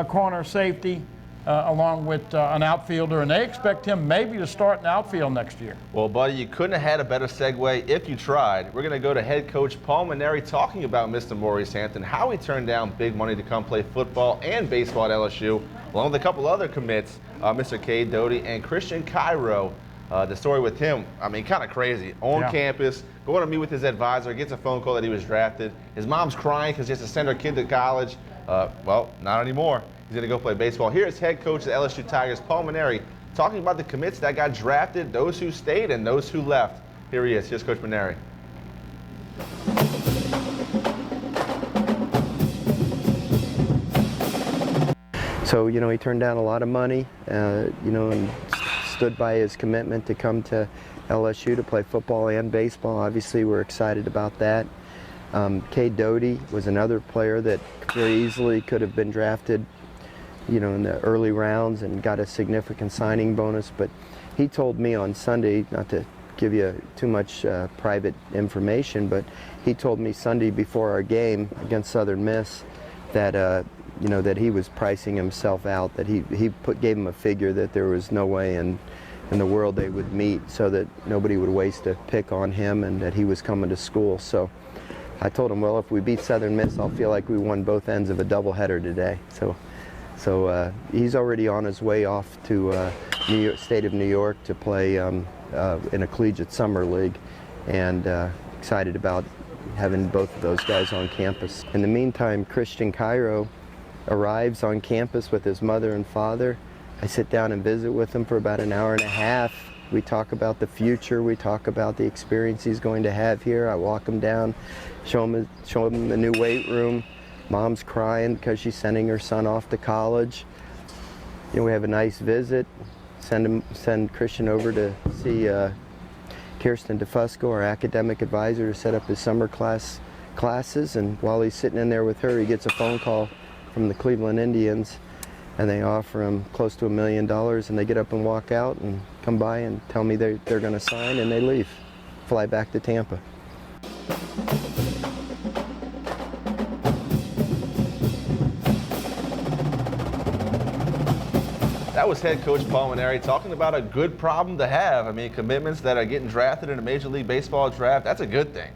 corner, safety, along with an outfielder, and they expect him maybe to start in the outfield next year. Well, buddy, you couldn't have had a better segue if you tried. We're going to go to head coach Paul Mainieri talking about Mr. Maurice Hampton, how he turned down big money to come play football and baseball at LSU, along with a couple other commits, Mr. Cade Doty and Christian Cairo. The story with him, I mean, kind of crazy. On campus, going to meet with his advisor, gets a phone call that he was drafted. His mom's crying because he has to send her kid to college. Well, not anymore. He's going to go play baseball. Here's head coach of the LSU Tigers, Paul Mainieri, talking about the commits that got drafted, those who stayed, and those who left. Here he is. Here's Coach Mainieri. So, you know, he turned down a lot of money, you know, and stood by his commitment to come to LSU to play football and baseball. Obviously, we're excited about that. Cade Doty was another player that very easily could have been drafted in the early rounds and got a significant signing bonus. But he told me on Sunday, not to give you too much private information, but he told me Sunday before our game against Southern Miss that that he was pricing himself out, that he gave him a figure that there was no way in the world they would meet, so that nobody would waste a pick on him, and that he was coming to school. So I told him, well, if we beat Southern Miss, I'll feel like we won both ends of a doubleheader today. So he's already on his way off to state of New York to play in a collegiate summer league, and excited about having both of those guys on campus. In the meantime, Christian Cairo arrives on campus with his mother and father. I sit down and visit with him for about an hour and a half. We talk about the future. We talk about the experience he's going to have here. I walk him down, show him the new weight room. Mom's crying because she's sending her son off to college. We have a nice visit. Send Christian over to see Kirsten DeFusco, our academic advisor, to set up his summer classes. And while he's sitting in there with her, he gets a phone call from the Cleveland Indians, and they offer him close to $1 million, and they get up and walk out and come by and tell me they're going to sign, and they leave, fly back to Tampa. That was head coach Paul Mainieri talking about a good problem to have. I mean, commitments that are getting drafted in a Major League Baseball draft, that's a good thing.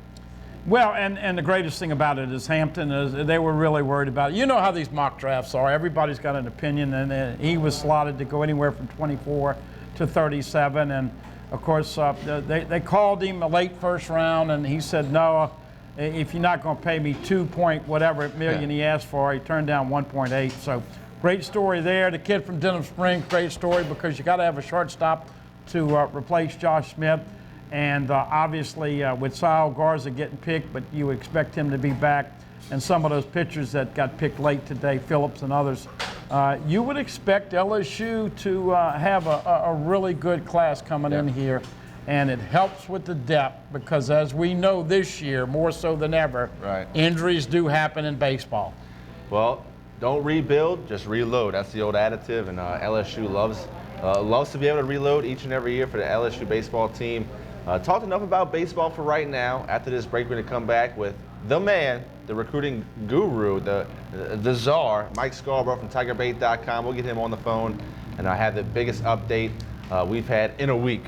Well, and the greatest thing about it is Hampton, they were really worried about it. You know how these mock drafts are. Everybody's got an opinion, and he was slotted to go anywhere from 24 to 37. And, of course, they called him a late first round, and he said, no, if you're not going to pay me $2 million he asked for, he turned down 1.8. So great story there. The kid from Denham Springs, great story, because you got to have a shortstop to replace Josh Smith. And obviously with Saul Garza getting picked, but you expect him to be back. And some of those pitchers that got picked late today, Phillips and others, you would expect LSU to have a really good class coming in here. And it helps with the depth because, as we know this year, more so than ever, injuries do happen in baseball. Well, don't rebuild, just reload. That's the old additive, and LSU loves to be able to reload each and every year for the LSU baseball team. Talked enough about baseball for right now. After this break, we're going to come back with the man, the recruiting guru, the czar, Mike Scarborough from TigerBait.com. We'll get him on the phone, and I have the biggest update we've had in a week.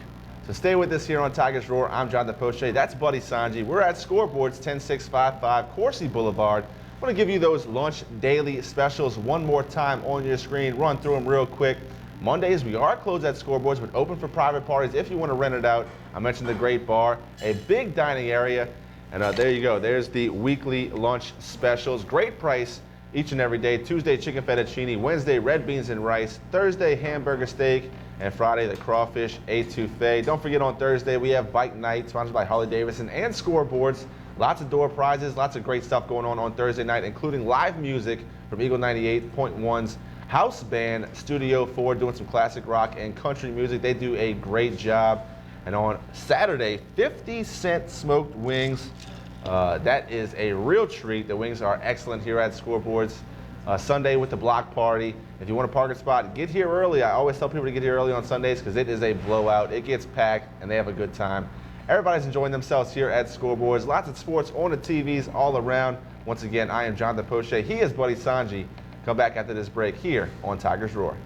So stay with us here on Tigers Roar. I'm Jonathan Poche. That's Buddy Sanji. We're at Scoreboards 10655 Coursey Boulevard. I want to give you those lunch daily specials one more time on your screen. Run through them real quick. Mondays, we are closed at Scoreboards, but open for private parties if you want to rent it out. I mentioned the great bar, a big dining area, and there you go. There's the weekly lunch specials. Great price each and every day. Tuesday, chicken fettuccine. Wednesday, red beans and rice. Thursday, hamburger steak. And Friday, the crawfish etouffee. Don't forget, on Thursday, we have Bike Night, sponsored by Harley-Davidson and Scoreboards. Lots of door prizes, lots of great stuff going on Thursday night, including live music from Eagle 98.1's house band, Studio 4, doing some classic rock and country music. They do a great job. And on Saturday, 50-cent smoked wings. That is a real treat. The wings are excellent here at Scoreboards. Sunday with the block party. If you want a parking spot, get here early. I always tell people to get here early on Sundays because it is a blowout. It gets packed, and they have a good time. Everybody's enjoying themselves here at Scoreboards. Lots of sports on the TVs all around. Once again, I am Jonathan Poche. He is Buddy Sanji. Come back after this break here on Tigers Roar.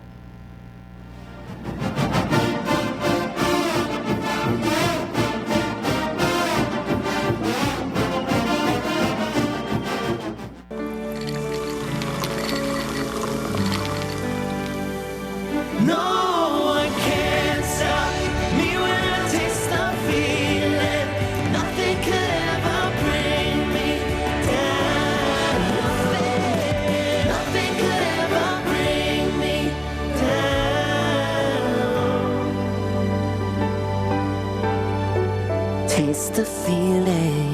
Taste the feeling.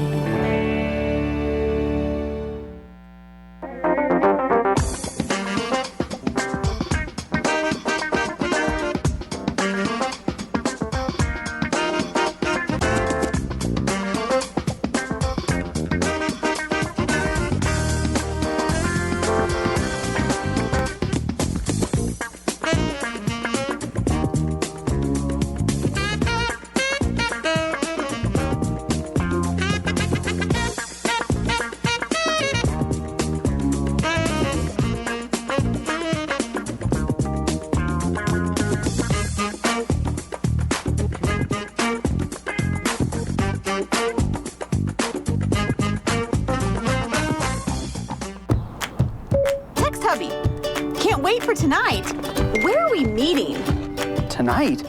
Tonight?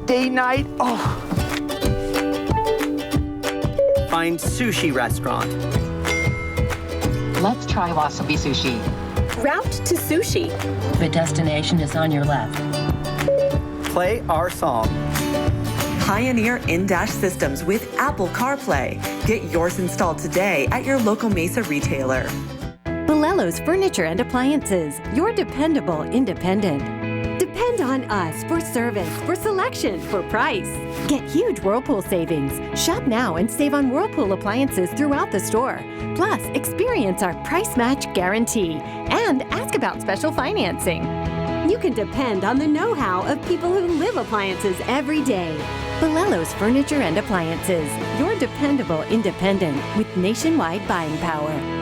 Date night? Oh. Find sushi restaurant. Let's try Wasabi Sushi. Route to sushi. The destination is on your left. Play our song. Pioneer in-dash systems with Apple CarPlay. Get yours installed today at your local Mesa retailer. Bolello's Furniture and Appliances, your dependable independent. Depend on us for service, for selection, for price. Get huge Whirlpool savings. Shop now and save on Whirlpool appliances throughout the store. Plus, experience our price match guarantee and ask about special financing. You can depend on the know-how of people who live appliances every day. Bolello's Furniture and Appliances, your dependable independent with nationwide buying power.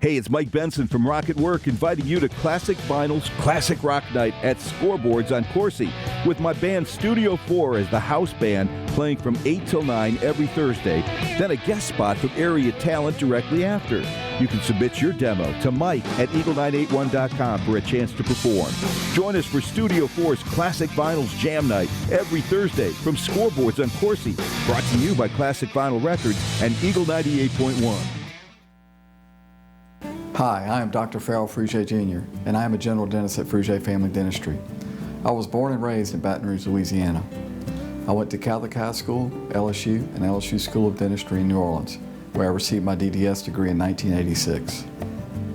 Hey, it's Mike Benson from Rock at Work inviting you to Classic Vinyls Classic Rock Night at Scoreboards on Coursey with my band Studio 4 as the house band playing from 8 till 9 every Thursday, then a guest spot from area talent directly after. You can submit your demo to Mike at eagle981.com for a chance to perform. Join us for Studio 4's Classic Vinyls Jam Night every Thursday from Scoreboards on Coursey, brought to you by Classic Vinyl Records and Eagle 98.1. Hi, I am Dr. Farrell Frugier Jr., and I am a general dentist at Frugier Family Dentistry. I was born and raised in Baton Rouge, Louisiana. I went to Catholic High School, LSU, and LSU School of Dentistry in New Orleans, where I received my DDS degree in 1986.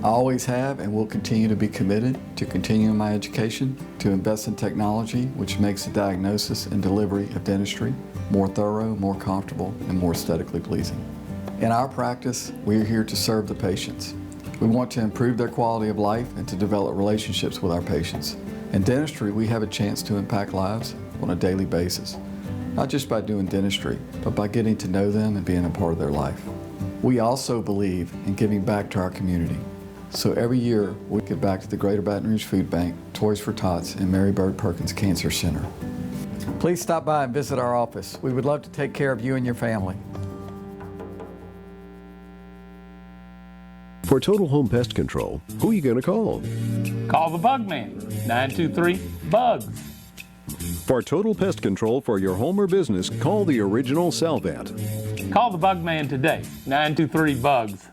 I always have and will continue to be committed to continuing my education, to invest in technology which makes the diagnosis and delivery of dentistry more thorough, more comfortable, and more aesthetically pleasing. In our practice, we are here to serve the patients. We want to improve their quality of life and to develop relationships with our patients. In dentistry, we have a chance to impact lives on a daily basis, not just by doing dentistry, but by getting to know them and being a part of their life. We also believe in giving back to our community. So every year, we give back to the Greater Baton Rouge Food Bank, Toys for Tots, and Mary Bird Perkins Cancer Center. Please stop by and visit our office. We would love to take care of you and your family. For Total Home Pest Control, who are you going to call? Call the Bug Man, 923-BUGS. For total pest control for your home or business, call the original Salvat. Call the Bug Man today, 923-BUGS.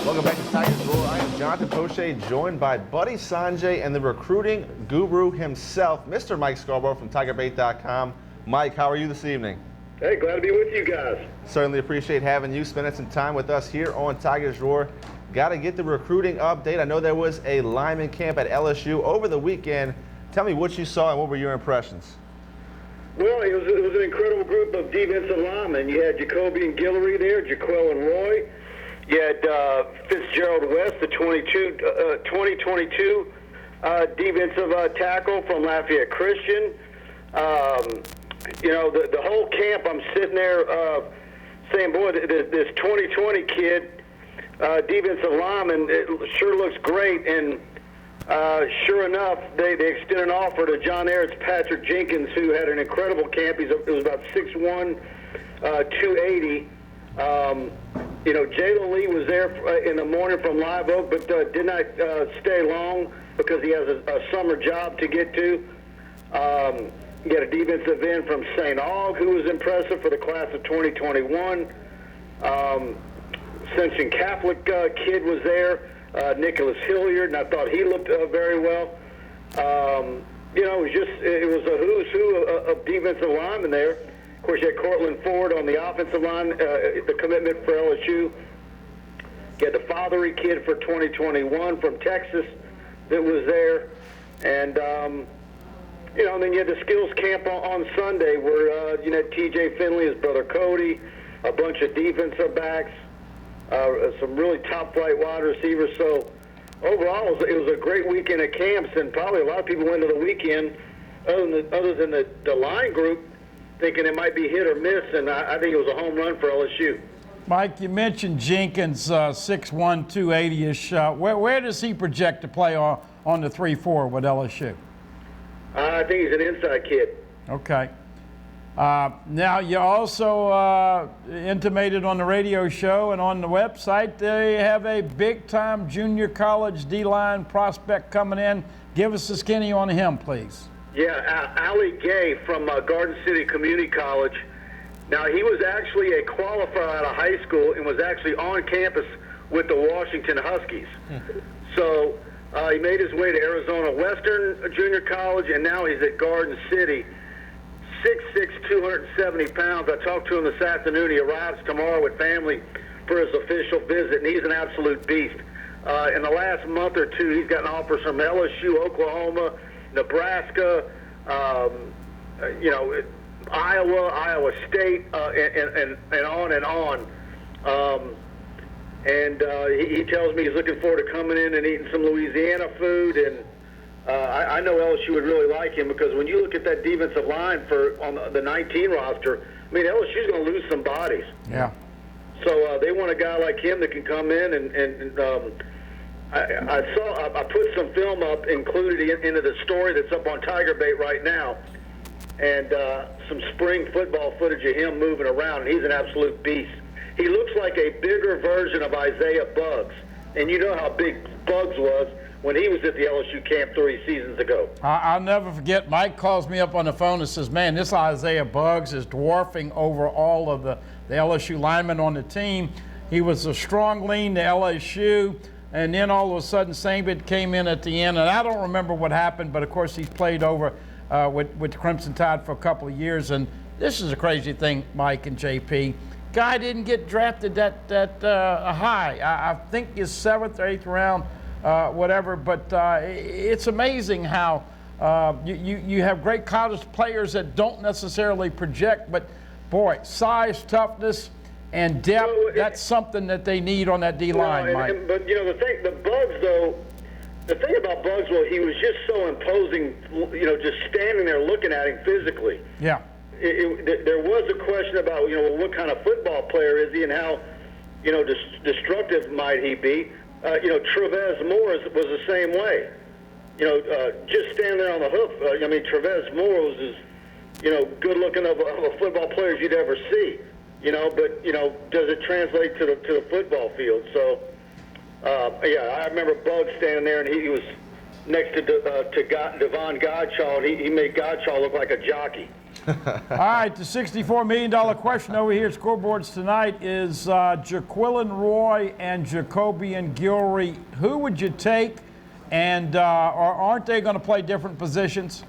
Welcome back to Tigers Roar. I am Jonathan Poche, joined by Buddy Sanjay and the recruiting guru himself, Mr. Mike Scarborough from TigerBait.com. Mike, how are you this evening? Hey, glad to be with you guys. Certainly appreciate having you, spending some time with us here on Tigers Roar. Got to get the recruiting update. I know there was a lineman camp at LSU over the weekend. Tell me what you saw and what were your impressions? Well, it was an incredible group of defensive linemen. You had Jacoby and Guillory there, Jaquel and Roy. You had Fitzgerald West, the 2022 defensive tackle from Lafayette Christian. You know, the whole camp, I'm sitting there saying, boy, this 2020 kid, defensive lineman, it sure looks great. And sure enough, they extended an offer to John Ehret's Patrick Jenkins, who had an incredible camp. It was about 6'1", 280. You know, Jalen Lee was there in the morning from Live Oak, but did not stay long because he has a summer job to get to. You got a defensive end from St. Aug, who was impressive for the class of 2021. Ascension Catholic kid was there, Nicholas Hilliard, and I thought he looked very well. You know, it was a who's who of defensive linemen there. Of course, you had Cortland Ford on the offensive line, the commitment for LSU. You had the Fothery kid for 2021 from Texas that was there. And, you know, and then you had the skills camp on Sunday where, you know, T.J. Finley, his brother Cody, a bunch of defensive backs, some really top-flight wide receivers. So, overall, it was a great weekend at camps, and probably a lot of people went to the weekend, other than the line group, thinking it might be hit or miss, and I think it was a home run for LSU. Mike, you mentioned Jenkins, 6'1", 280-ish. Where does he project to play on the 3-4 with LSU? I think he's an inside kid. Okay. Now, you also intimated on the radio show and on the website they have a big-time junior college D-line prospect coming in. Give us the skinny on him, please. Yeah, Ali Gay from Garden City Community College. Now, he was actually a qualifier out of high school and was actually on campus with the Washington Huskies. So he made his way to Arizona Western Junior College, and now he's at Garden City. 6'6", 270 pounds. I talked to him this afternoon. He arrives tomorrow with family for his official visit, and he's an absolute beast. In the last month or two, he's gotten offers from LSU, Oklahoma, Nebraska, Iowa, Iowa State, and on and on. He tells me he's looking forward to coming in and eating some Louisiana food, and I know LSU would really like him because when you look at that defensive line on the 19 roster, I mean, LSU's going to lose some bodies. Yeah. So they want a guy like him that can come in I put some film up included into the story that's up on Tiger Bait right now, and some spring football footage of him moving around, and he's an absolute beast. He looks like a bigger version of Isaiah Buggs, and you know how big Buggs was when he was at the LSU camp 3 seasons ago. I'll never forget, Mike calls me up on the phone and says, man, this Isaiah Buggs is dwarfing over all of the LSU linemen on the team. He was a strong lean to LSU, and then all of a sudden Saban came in at the end, and I don't remember what happened, but of course he's played over with the Crimson Tide for a couple of years, and this is a crazy thing, Mike and JP. Guy didn't get drafted that high. I think his 7th or 8th round, whatever, but it's amazing how you have great college players that don't necessarily project, but boy, size, toughness, and depth, that's something that they need on that D-line, Mike. But, the thing about Buggs, he was just so imposing, just standing there looking at him physically. Yeah. There was a question about, what kind of football player is he and how, destructive might he be. Trevez Moore was the same way. Just standing there on the hoof. Trevez Moore was as, good looking of a football player as you'd ever see. But does it translate to the football field? So, I remember Buggs standing there, and he was next to Devon Godchaux, and he made Godchaux look like a jockey. All right, the $64 million question over here at Scoreboards tonight is Jaquilin Roy and Jacobian Guillory. Who would you take, and aren't they going to play different positions?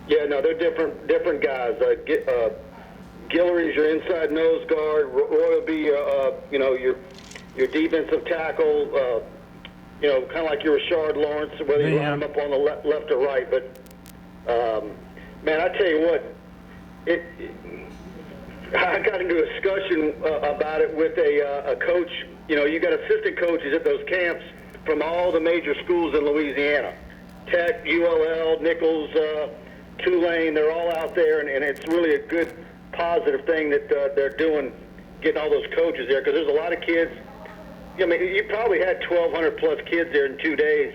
Yeah, no, they're different guys. Guillory's your inside nose guard. Roy will be, your defensive tackle. Kind of like your Rashard Lawrence, whether you line him up on the left or right. But man, I tell you what, I got into a discussion about it with a coach. You got assistant coaches at those camps from all the major schools in Louisiana, Tech, ULL, Nichols, Tulane. They're all out there, and it's really a good, positive thing that they're doing, getting all those coaches there, because there's a lot of kids. You probably had 1,200 plus kids there in 2 days,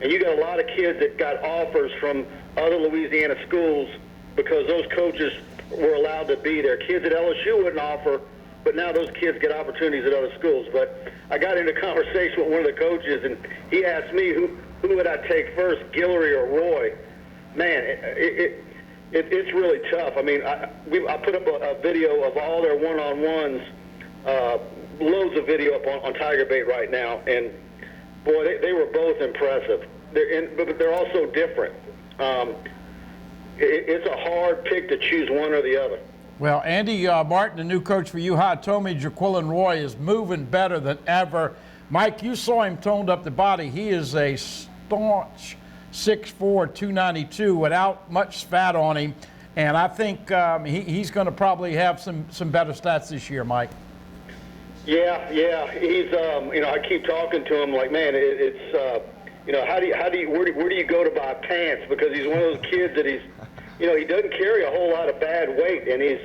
and you got a lot of kids that got offers from other Louisiana schools because those coaches were allowed to be there. Kids at LSU wouldn't offer, but now those kids get opportunities at other schools. But I got into a conversation with one of the coaches, and he asked me who would I take first, Guillory or Roy. Man, it's really tough. I put up a video of all their one-on-ones, loads of video up on Tiger Bait right now, and boy, they were both impressive. But they're also different. It's a hard pick to choose one or the other. Well, Andy Martin, the new coach for UHI, told me Jaquilin Roy is moving better than ever. Mike, you saw him toned up the body. He is a staunch 6'4", 292 without much fat on him, and I think he's going to probably have some better stats this year, Mike. Yeah, he's I keep talking to him like, man, it's where do you go to buy pants, because he's one of those kids that he doesn't carry a whole lot of bad weight, and his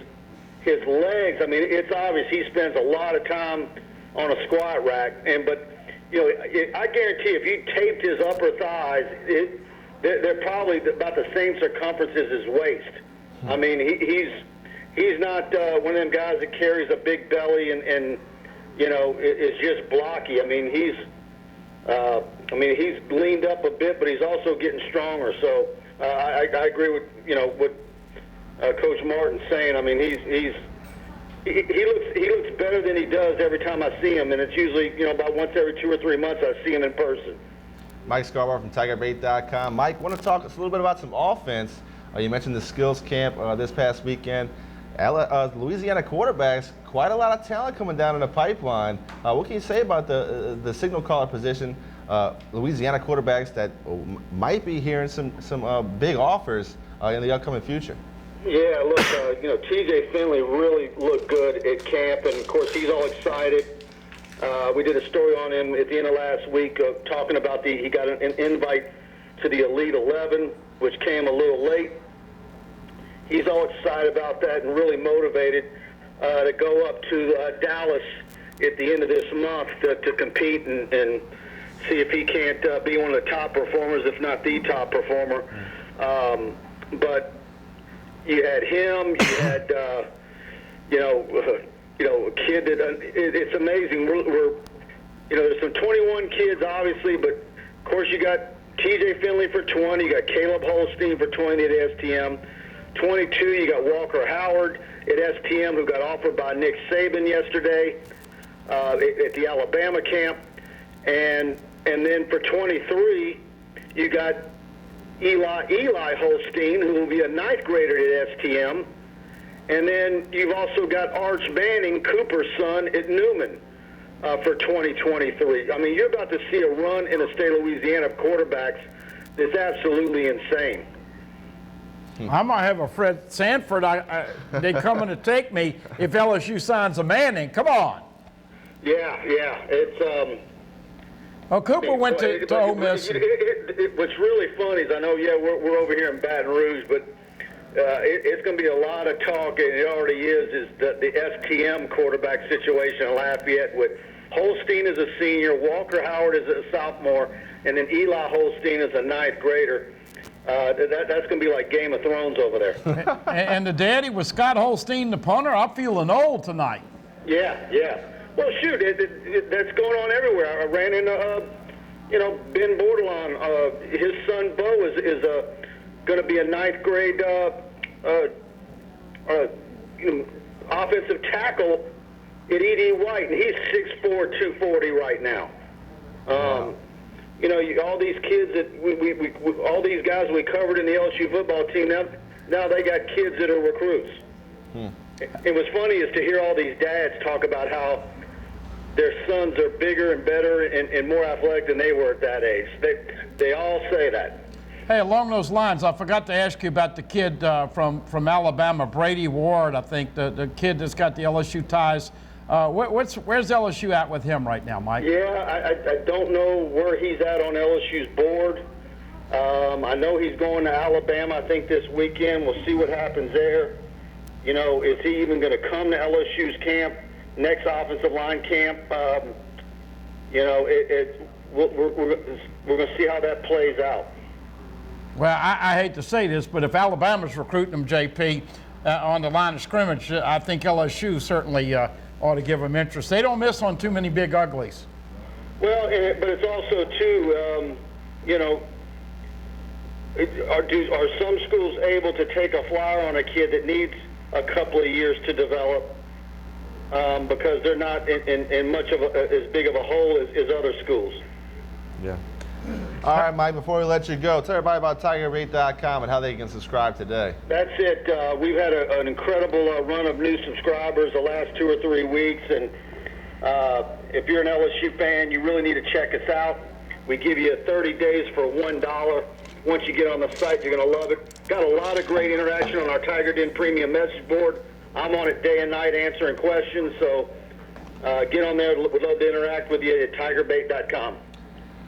legs, it's obvious he spends a lot of time on a squat rack, but I guarantee if you taped his upper thighs, they're probably about the same circumference as his waist. he's not one of them guys that carries a big belly and you know, is just blocky. I mean, he's leaned up a bit, but he's also getting stronger. So I agree with, you know, what Coach Martin's saying. I mean, he looks better than he does every time I see him, and it's usually, you know, about once every 2 or 3 months I see him in person. Mike Scarborough from TigerBait.com. Mike, want to talk a little bit about some offense. You mentioned the skills camp this past weekend. Louisiana quarterbacks, quite a lot of talent coming down in the pipeline. What can you say about the signal caller position? Louisiana quarterbacks that might be hearing some big offers in the upcoming future. Yeah, look, you know, TJ Finley really looked good at camp, and of course he's all excited. We did a story on him at the end of last week talking about he got an invite to the Elite 11, which came a little late. He's all excited about that and really motivated to go up to Dallas at the end of this month to compete and see if he can't be one of the top performers, if not the top performer. But you had him, you had, you know, a kid that, it's amazing. We're, you know, there's some 21 kids, obviously, but of course you got TJ Finley for 20, you got Caleb Holstein for 20 at STM. 22, you got Walker Howard at STM, who got offered by Nick Saban yesterday at the Alabama camp. And then for 23, you got Eli Holstein, who will be a 9th grader at STM. And then you've also got Arch Manning, Cooper's son, at Newman for 2023. I mean, you're about to see a run in the state of Louisiana of quarterbacks that's absolutely insane. I might have a Fred Sanford. They coming to take me if LSU signs a Manning. Come on. Yeah. It's Oh, Cooper went to Ole Miss. What's really funny is I know, we're over here in Baton Rouge, but it's going to be a lot of talk, and it already is the STM quarterback situation in Lafayette with Holstein as a senior, Walker Howard as a sophomore, and then Eli Holstein as a 9th grader. That's going to be like Game of Thrones over there. And the daddy was Scott Holstein, the punter. I'm feeling old tonight. Yeah. Well, shoot, that's going on everywhere. I ran into, you know, Ben Bordelon. His son Bo is going to be a 9th grade offensive tackle at E.D. White, and he's 6'4", 240 right now. You know, all these kids that all these guys we covered in the LSU football team, now they got kids that are recruits. And what's funny is to hear all these dads talk about how their sons are bigger and better and more athletic than they were at that age. They all say that. Hey, along those lines, I forgot to ask you about the kid from Alabama, Brady Ward, I think, the kid that's got the LSU ties. Where's LSU at with him right now, Mike? Yeah, I don't know where he's at on LSU's board. I know he's going to Alabama, I think, this weekend. We'll see what happens there. You know, is he even going to come to LSU's camp, next offensive line camp? You know, we're going to see how that plays out. Well, I hate to say this, but if Alabama's recruiting him, JP, on the line of scrimmage, I think LSU certainly ought to give them interest. They don't miss on too many big uglies. Well, but it's also, too, you know, are some schools able to take a flyer on a kid that needs a couple of years to develop because they're not in much of as big of a hole as other schools? Yeah. All right, Mike, before we let you go, tell everybody about TigerBait.com and how they can subscribe today. That's it. We've had an incredible run of new subscribers the last 2 or 3 weeks, and if you're an LSU fan, you really need to check us out. We give you 30 days for $1. Once you get on the site, you're going to love it. Got a lot of great interaction on our Tiger Den Premium message board. I'm on it day and night answering questions, so get on there. We'd love to interact with you at TigerBait.com.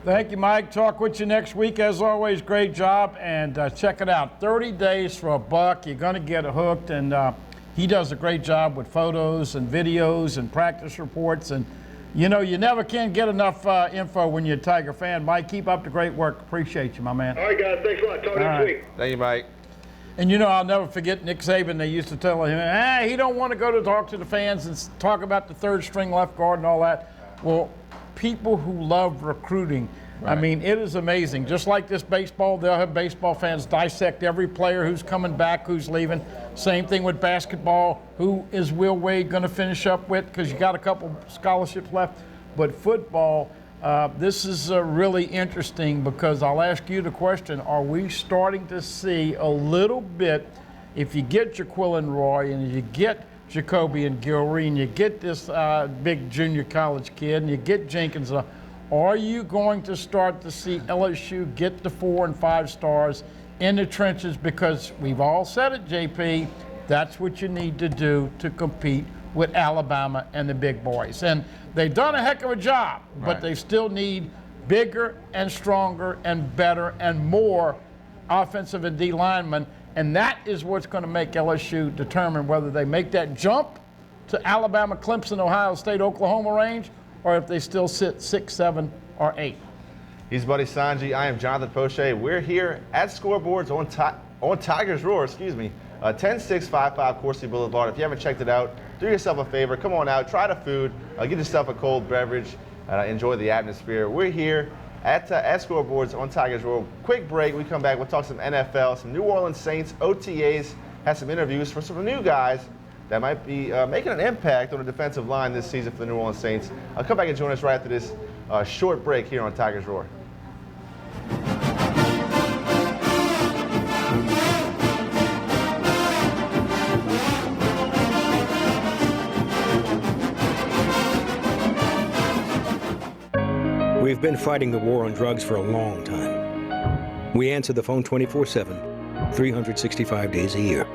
Thank you, Mike. Talk with you next week. As always, great job. And check it out. 30 days for $1. You're going to get hooked. And he does a great job with photos and videos and practice reports. And, you know, you never can get enough info when you're a Tiger fan. Mike, keep up the great work. Appreciate you, my man. All right, guys. Thanks a lot. Talk next week. Thank you, Mike. And I'll never forget Nick Saban. They used to tell him, he don't want to go to talk to the fans and talk about the third string left guard and all that. Well, people who love recruiting, I mean, it is amazing. Just like this baseball, they'll have baseball fans dissect every player who's coming back, who's leaving. Same thing with basketball. Who is Will Wade going to finish up with? Because you got a couple scholarships left. But football, this is really interesting because I'll ask you the question, are we starting to see a little bit, if you get Jaquilin Roy and you get Jacoby and Gilroy and you get this big junior college kid and you get Jenkins, are you going to start to see LSU get the 4 and 5 stars in the trenches? Because we've all said it, JP, that's what you need to do to compete with Alabama and the big boys. And they've done a heck of a job, but they still need bigger and stronger and better and more offensive and D linemen. And that is what's going to make LSU determine whether they make that jump to Alabama, Clemson, Ohio State, Oklahoma range, or if they still sit 6, 7, or 8. He's Buddy Sanji. I am Jonathan Poche. We're here at Scoreboards on Tigers Roar, 10655 Coursey Boulevard. If you haven't checked it out, do yourself a favor. Come on out, try the food, get yourself a cold beverage, enjoy the atmosphere. We're here at Scoreboards on Tigers Roar. Quick break. We come back. We'll talk some NFL, some New Orleans Saints, OTAs, have some interviews for some new guys that might be making an impact on the defensive line this season for the New Orleans Saints. Come back and join us right after this short break here on Tigers Roar. We've been fighting the war on drugs for a long time. We answer the phone 24/7, 365 days a year.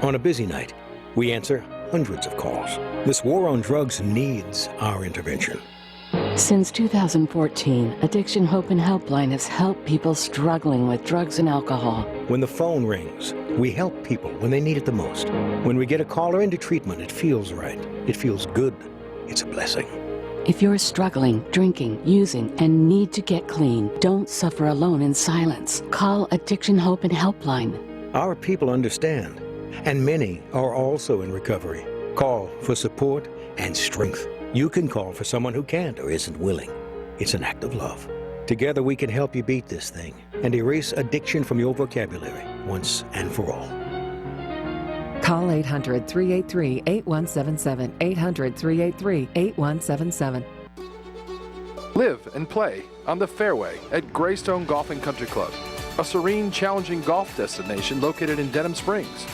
On a busy night, we answer hundreds of calls. This war on drugs needs our intervention. Since 2014, Addiction Hope and Helpline has helped people struggling with drugs and alcohol. When the phone rings, we help people when they need it the most. When we get a caller into treatment, it feels right. It feels good. It's a blessing. If you're struggling, drinking, using, and need to get clean, don't suffer alone in silence. Call Addiction Hope and Helpline. Our people understand, and many are also in recovery. Call for support and strength. You can call for someone who can't or isn't willing. It's an act of love. Together we can help you beat this thing and erase addiction from your vocabulary once and for all. Call 800-383-8177, 800-383-8177. Live and play on the fairway at Greystone Golf and Country Club, a serene, challenging golf destination located in Denham Springs.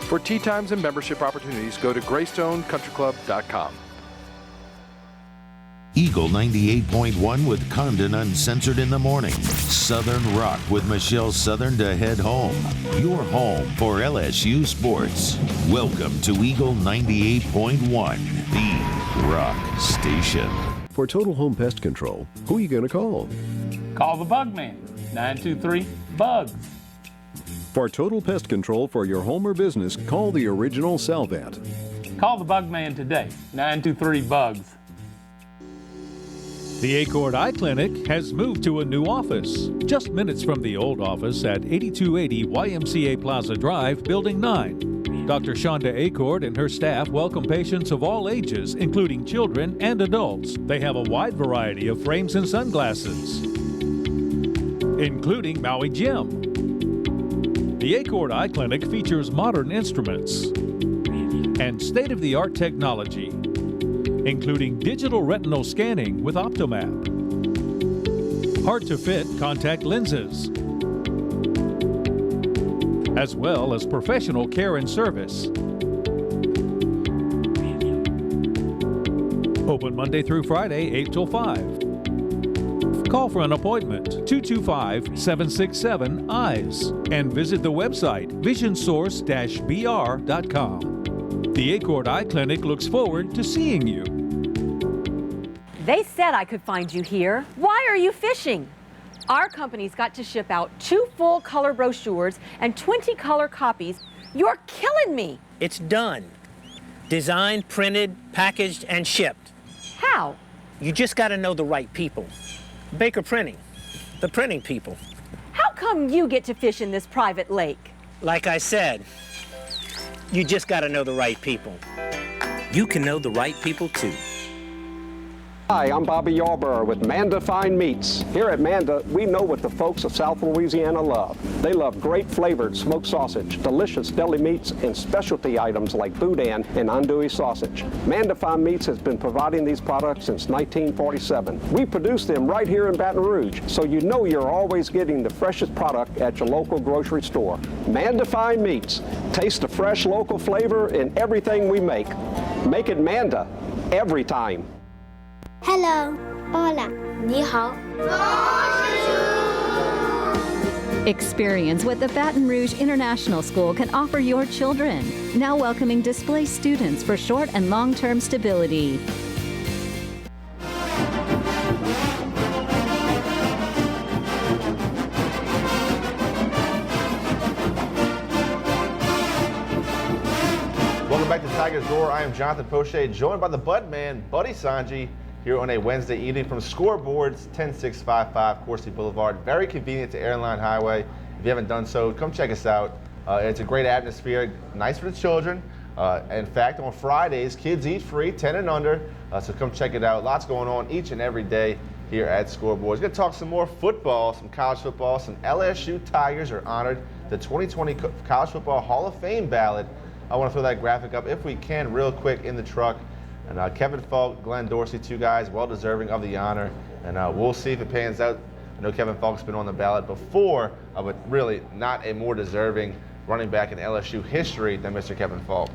For tee times and membership opportunities, go to GreystonecountryClub.com. Eagle 98.1 with Condon Uncensored in the morning. Southern Rock with Michelle Southern to head home. Your home for LSU sports. Welcome to Eagle 98.1, the rock station. For Total Home Pest Control, who are you going to call? Call the Bug Man, 923-BUGS. For total pest control for your home or business, call the original Salvat. Call the Bug Man today, 923-BUGS. The Acord Eye Clinic has moved to a new office, just minutes from the old office at 8280 YMCA Plaza Drive, Building 9. Dr. Shonda Acord and her staff welcome patients of all ages, including children and adults. They have a wide variety of frames and sunglasses, including Maui Jim. The Acord Eye Clinic features modern instruments and state-of-the-art technology, including digital retinal scanning with Optomap, hard-to-fit contact lenses, as well as professional care and service. Open Monday through Friday, 8 till 5. Call for an appointment, 225-767-EYES, and visit the website, visionsource-br.com. The Acord Eye Clinic looks forward to seeing you. They said I could find you here. Why are you fishing? Our company's got to ship out 2 full color brochures and 20 color copies. You're killing me. It's done. Designed, printed, packaged, and shipped. How? You just got to know the right people. Baker Printing, the printing people. How come you get to fish in this private lake? Like I said, you just got to know the right people. You can know the right people too. Hi, I'm Bobby Yarborough with Manda Fine Meats. Here at Manda, we know what the folks of South Louisiana love. They love great flavored smoked sausage, delicious deli meats, and specialty items like boudin and andouille sausage. Manda Fine Meats has been providing these products since 1947. We produce them right here in Baton Rouge, so you know you're always getting the freshest product at your local grocery store. Manda Fine Meats. Taste the fresh local flavor in everything we make. Make it Manda every time. Hello. Hola. 你好. Experience what the Baton Rouge International School can offer your children. Now welcoming displaced students for short and long-term stability. Welcome back to Tiger's Roar. I am Jonathan Poche, joined by the Bud Man, Buddy Sanji, here on a Wednesday evening from Scoreboards, 10655 Coursey Boulevard. Very convenient to Airline Highway. If you haven't done so, come check us out. It's a great atmosphere, nice for the children. In fact, on Fridays, kids eat free, 10 and under. So come check it out. Lots going on each and every day here at Scoreboards. We're going to talk some more football, some college football. Some LSU Tigers are honored the 2020 College Football Hall of Fame ballot. I want to throw that graphic up, if we can, real quick in the truck. And Kevin Falk, Glenn Dorsey, two guys well deserving of the honor. And we'll see if it pans out. I know Kevin Falk's been on the ballot before, but really not a more deserving running back in LSU history than Mr. Kevin Falk.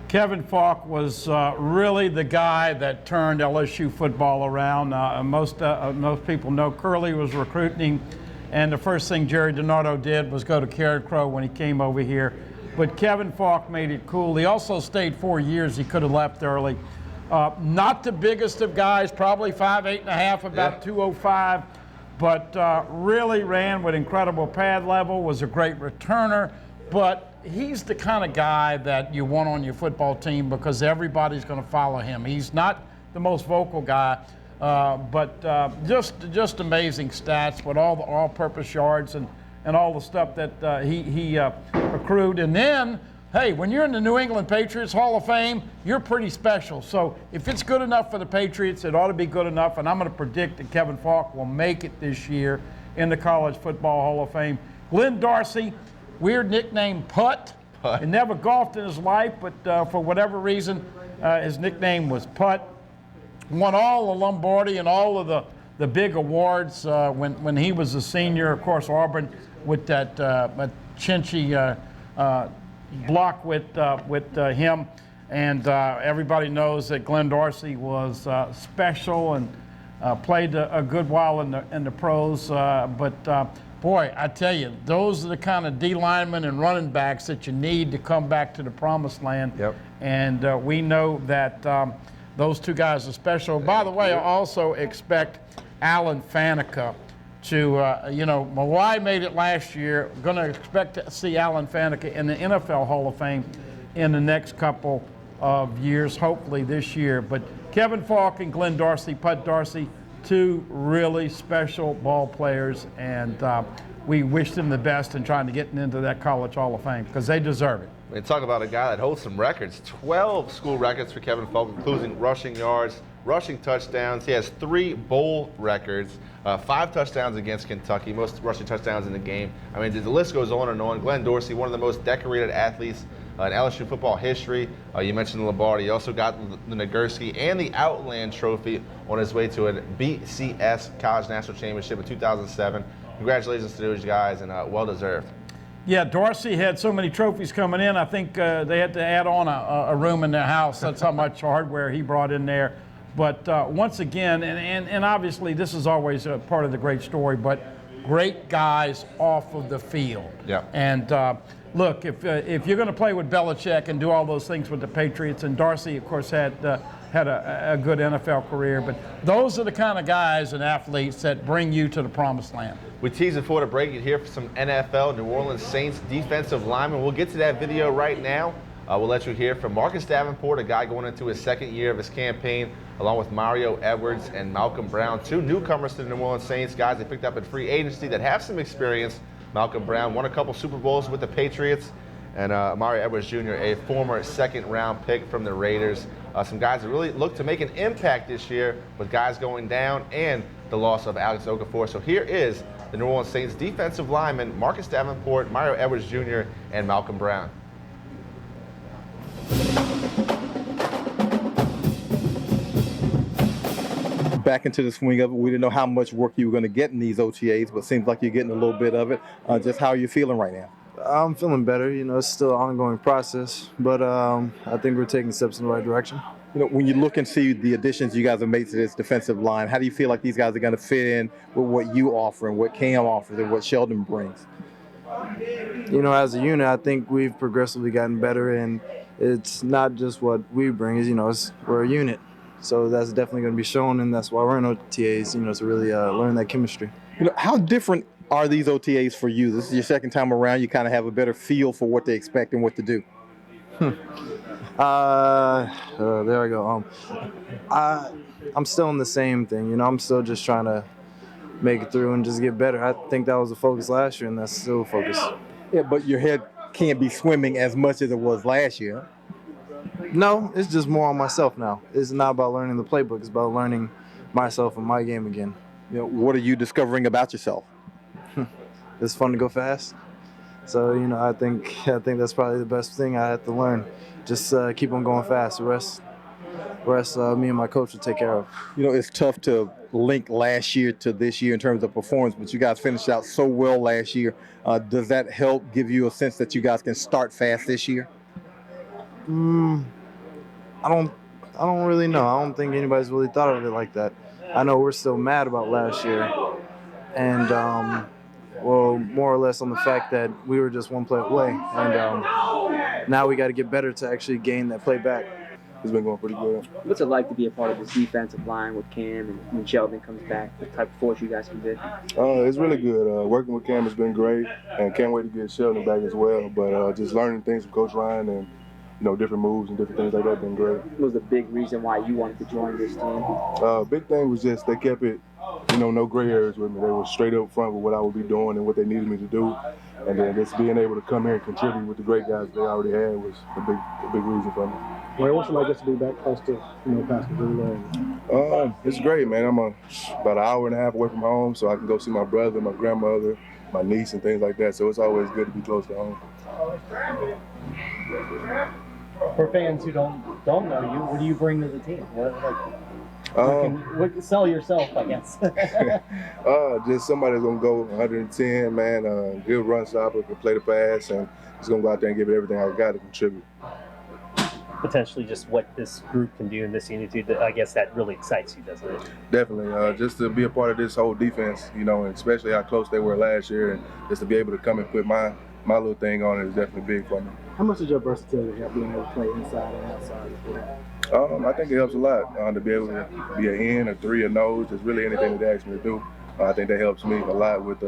Kevin Falk was really the guy that turned LSU football around. Most people know Curley was recruiting him, and the first thing Jerry DiNardo did was go to Carrot Crow when he came over here. But Kevin Falk made it cool. He also stayed 4 years. He could have left early. Not the biggest of guys, probably 5'8.5", about 205, but really ran with incredible pad level, was a great returner. But he's the kind of guy that you want on your football team because everybody's going to follow him. He's not the most vocal guy, but just amazing stats with all the all-purpose yards and all the stuff that he accrued. And then, hey, when you're in the New England Patriots Hall of Fame, you're pretty special. So if it's good enough for the Patriots, it ought to be good enough. And I'm going to predict that Kevin Falk will make it this year in the College Football Hall of Fame. Glenn Dorsey, weird nickname, Putt. He never golfed in his life, but for whatever reason, his nickname was Putt. Won all the Lombardi and all of the big awards when he was a senior. Of course, Auburn with that Chinchy block with him, and everybody knows that Glenn Dorsey was special and played a good while in the pros. But boy, I tell you, those are the kind of D linemen and running backs that you need to come back to the promised land. Yep. And we know that those two guys are special. By the way, I also expect Alan Faneca to, Mawai made it last year. Going to expect to see Alan Faneca in the NFL Hall of Fame in the next couple of years, hopefully this year. But Kevin Falk and Glenn Dorsey, Putt Dorsey, two really special ball players, and we wish them the best in trying to get into that College Hall of Fame because they deserve it. We talk about a guy that holds some records, 12 school records for Kevin Falk, including rushing yards, rushing touchdowns. He has 3 bowl records, 5 touchdowns against Kentucky, most rushing touchdowns in the game. I mean, the list goes on and on. Glenn Dorsey, one of the most decorated athletes in LSU football history. You mentioned the Lombardi. He also got the Nagurski and the Outland Trophy on his way to a BCS College National Championship in 2007. Congratulations to those guys, and well-deserved. Yeah, Dorsey had so many trophies coming in, I think they had to add on a room in their house. That's how much hardware he brought in there. But once again, and obviously this is always a part of the great story, but great guys off of the field. Yeah. And look, if you're going to play with Belichick and do all those things with the Patriots, and Dorsey, of course, had a good NFL career, but those are the kind of guys and athletes that bring you to the promised land. We teased before to break it here for some NFL New Orleans Saints defensive linemen. We'll get to that video right now. We'll let you hear from Marcus Davenport, a guy going into his second year of his campaign, along with Mario Edwards and Malcolm Brown, 2 newcomers to the New Orleans Saints, guys they picked up in free agency that have some experience. Malcolm Brown won a couple Super Bowls with the Patriots. And Amari Edwards Jr., a former second-round pick from the Raiders. Some guys that really look to make an impact this year with guys going down and the loss of Alex Okafor. So here is the New Orleans Saints defensive linemen, Marcus Davenport, Mario Edwards Jr., and Malcolm Brown. Back into the swing of it. We didn't know how much work you were going to get in these OTAs, but it seems like you're getting a little bit of it. Just how are you feeling right now? I'm feeling better. You know, it's still an ongoing process, but I think we're taking steps in the right direction. You know, when you look and see the additions you guys have made to this defensive line, how do you feel like these guys are going to fit in with what you offer and what Cam offers and what Sheldon brings? You know, as a unit, I think we've progressively gotten better, and it's not just what we bring. Is we're a unit, so that's definitely going to be shown, and that's why we're in OTAs. You know, to really learn that chemistry. You know, how different are these OTAs for you? This is your second time around. You kind of have a better feel for what they expect and what to do. There I go. I'm still in the same thing. You know, I'm still just trying to make it through and just get better. I think that was the focus last year, and that's still the focus. Yeah, but your head can't be swimming as much as it was last year. No, it's just more on myself now. It's not about learning the playbook. It's about learning myself and my game again. You know, what are you discovering about yourself? It's fun to go fast. So, you know, I think that's probably the best thing I had to learn. Just keep on going fast. The rest, me and my coach will take care of. You know, it's tough to link last year to this year in terms of performance, but you guys finished out so well last year. Does that help give you a sense that you guys can start fast this year? I don't really know. I don't think anybody's really thought of it like that. I know we're still mad about last year, and well, more or less on the fact that we were just one play away, and now we got to get better to actually gain that play back. It's been going pretty good. What's it like to be a part of this defensive line with Cam, and when Sheldon comes back, the type of force you guys can be? It's really good. Working with Cam has been great, and can't wait to get Sheldon back as well. But just learning things from Coach Ryan and, you know, different moves and different things like that have been great. What was the big reason why you wanted to join this team? Big thing was just they kept it, you know, no gray areas with me. They were straight up front with what I would be doing and what they needed me to do. And then just being able to come here and contribute with the great guys they already had was a big reason for me. Well, what's it like just to be back close to, Pastor Drew? It's great, man. I'm about an hour and a half away from home, so I can go see my brother, my grandmother, my niece, and things like that. So it's always good to be close to home. For fans who don't know you, what do you bring to the team? Sell yourself, I guess. Just somebody that's gonna go 110, man. Good run stopper, can play the pass, and just gonna go out there and give it everything I got to contribute. Potentially, just what this group can do in this unity, I guess that really excites you, doesn't it? Definitely, just to be a part of this whole defense, you know, and especially how close they were last year, and just to be able to come and put my little thing on it is definitely big for me. How much does your versatility help being able to play inside and outside? I think it helps a lot to be able to be an end, a three, a nose, just really anything that they ask me to do. I think that helps me a lot with,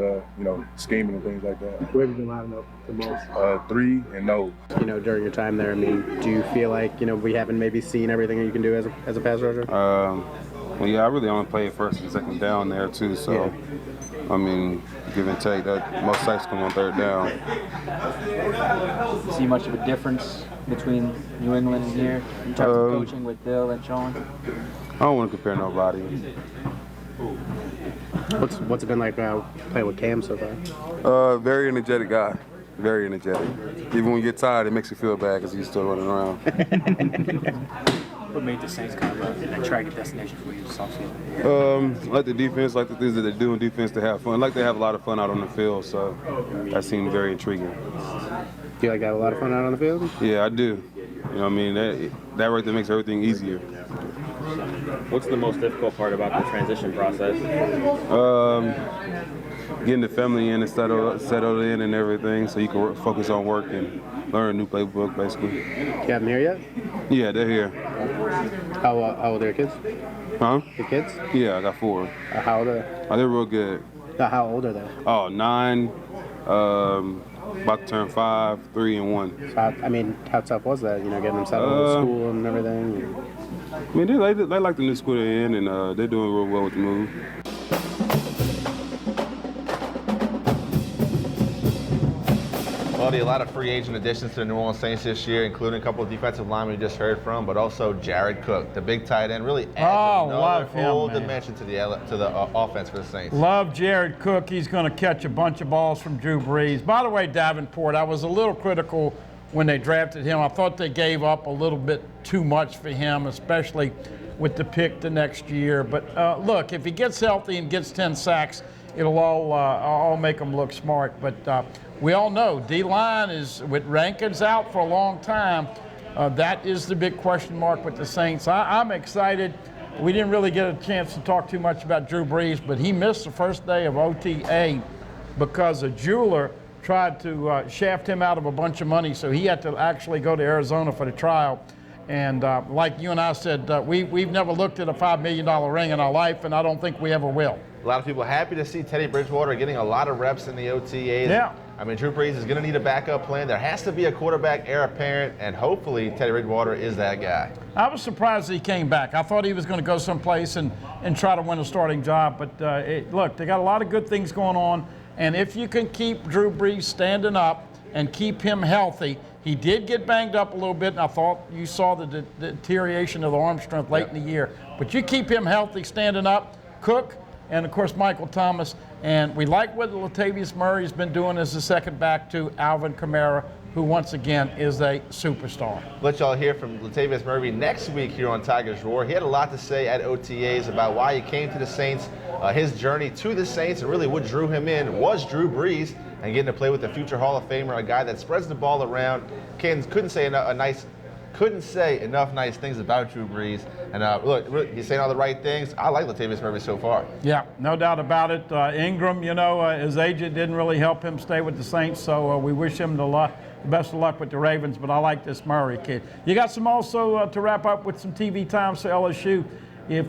scheming and things like that. Where have you been lining up the most? Three and nose. You know, during your time there, I mean, do you feel like, we haven't maybe seen everything you can do as a pass rusher? Well, yeah, I really only played first and second down there, too, so, yeah. I mean, give and take, that most sacks come on third down. See much of a difference between New England and here in terms of coaching with Bill and Sean? I don't want to compare nobody. What's it been like playing with Cam so far? Very energetic guy. Very energetic. Even when you get tired, it makes you feel bad because he's still running around. What made the Saints kind of an attractive destination for you this offseason? I like the defense, like the things that they do in defense to have fun. Like they have a lot of fun out on the field, so that seemed very intriguing. Do you like to have a lot of fun out on the field? Yeah, I do. You know what I mean? That right there makes everything easier. What's the most difficult part about the transition process? Getting the family in and settled in and everything, so you can focus on work and learn a new playbook, basically. You have them here yet? Yeah, they're here. How old are your kids? Huh? Your kids? Yeah, I got 4. How old are they? Oh, they're real good. How old are they? Oh, 9, about to turn 5, 3, and 1. So how tough was that? Getting them settled in school and everything. I mean, they like the new school they're in, and they're doing real well with the move. Buddy, a lot of free agent additions to the New Orleans Saints this year, including a couple of defensive linemen we just heard from, but also Jared Cook, the big tight end, really adds another whole dimension to the offense for the Saints. Love Jared Cook. He's going to catch a bunch of balls from Drew Brees. By the way, Davenport, I was a little critical when they drafted him. I thought they gave up a little bit too much for him, especially with the pick the next year. But look, if he gets healthy and gets 10 sacks, it'll all make him look smart. But we all know D-line is, with Rankins out for a long time, that is the big question mark with the Saints. I'm excited. We didn't really get a chance to talk too much about Drew Brees, but he missed the first day of OTA because a jeweler tried to shaft him out of a bunch of money, so he had to actually go to Arizona for the trial. And like you and I said, we've never looked at a $5 million ring in our life, and I don't think we ever will. A lot of people happy to see Teddy Bridgewater getting a lot of reps in the OTAs. Yeah. I mean, Drew Brees is going to need a backup plan. There has to be a quarterback heir apparent, and hopefully Teddy Bridgewater is that guy. I was surprised he came back. I thought he was going to go someplace and try to win a starting job. But look, they got a lot of good things going on. And if you can keep Drew Brees standing up and keep him healthy, he did get banged up a little bit, and I thought you saw the deterioration of the arm strength late in the year. But you keep him healthy, standing up, Cook, and of course Michael Thomas. And we like what Latavius Murray's been doing as a second back to Alvin Kamara, who once again is a superstar. Let y'all hear from Latavius Murray next week here on Tigers Roar. He had a lot to say at OTAs about why he came to the Saints, his journey to the Saints, and really what drew him in was Drew Brees and getting to play with a future Hall of Famer, a guy that spreads the ball around. Couldn't say enough nice things about Drew Brees. And look, he's saying all the right things. I like Latavius Murray so far. Yeah, no doubt about it. Ingram, his agent didn't really help him stay with the Saints, so we wish him the best of luck with the Ravens, but I like this Murray kid. You got some also to wrap up with some TV times for LSU.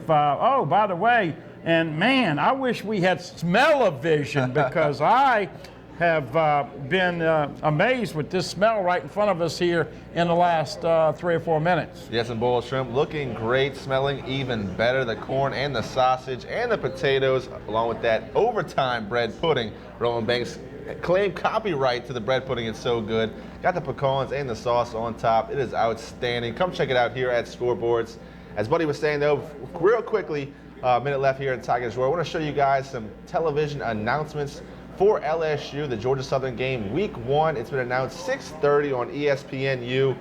By the way, and man, I wish we had smell-o-vision because I have been amazed with this smell right in front of us here in the last 3 or 4 minutes. Yes, and boiled shrimp looking great, smelling even better. The corn and the sausage and the potatoes, along with that overtime bread pudding. Roman Banks claimed copyright to the bread pudding. It's so good. Got the pecans and the sauce on top. It is outstanding. Come check it out here at Scoreboards. As Buddy was saying, though, real quickly, minute left here in Tigers Roar. I want to show you guys some television announcements for LSU, the Georgia Southern game, Week 1. It's been announced 6:30 on ESPNU.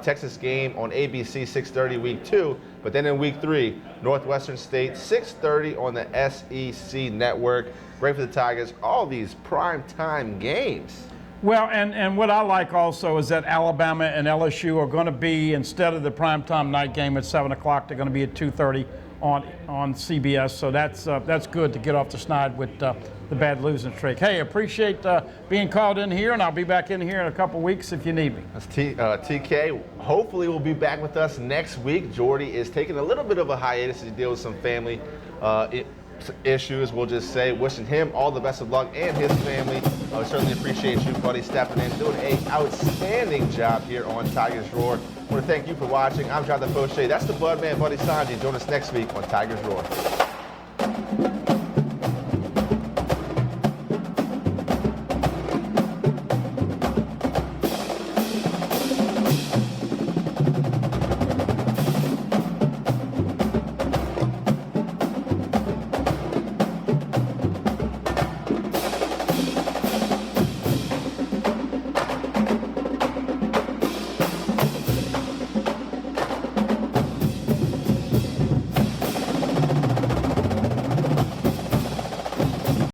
Texas game on ABC 6:30 Week 2. But then in Week 3, Northwestern State 6:30 on the SEC Network. Great for the Tigers. All these primetime games. Well, and what I like also is that Alabama and LSU are going to be, instead of the primetime night game at 7 o'clock, they're going to be at 2:30 on CBS. So that's good to get off the snide with the bad losing streak. Hey, appreciate being called in here, and I'll be back in here in a couple weeks if you need me. That's TK. Hopefully will be back with us next week. Jordy is taking a little bit of a hiatus to deal with some family issues. We'll just say wishing him all the best of luck and his family. I certainly appreciate you, buddy, stepping in, doing an outstanding job here on Tigers Roar. I want to thank you for watching. I'm Jonathan Fauché. That's the Budman, Buddy Sanjay. Join us next week on Tigers Roar.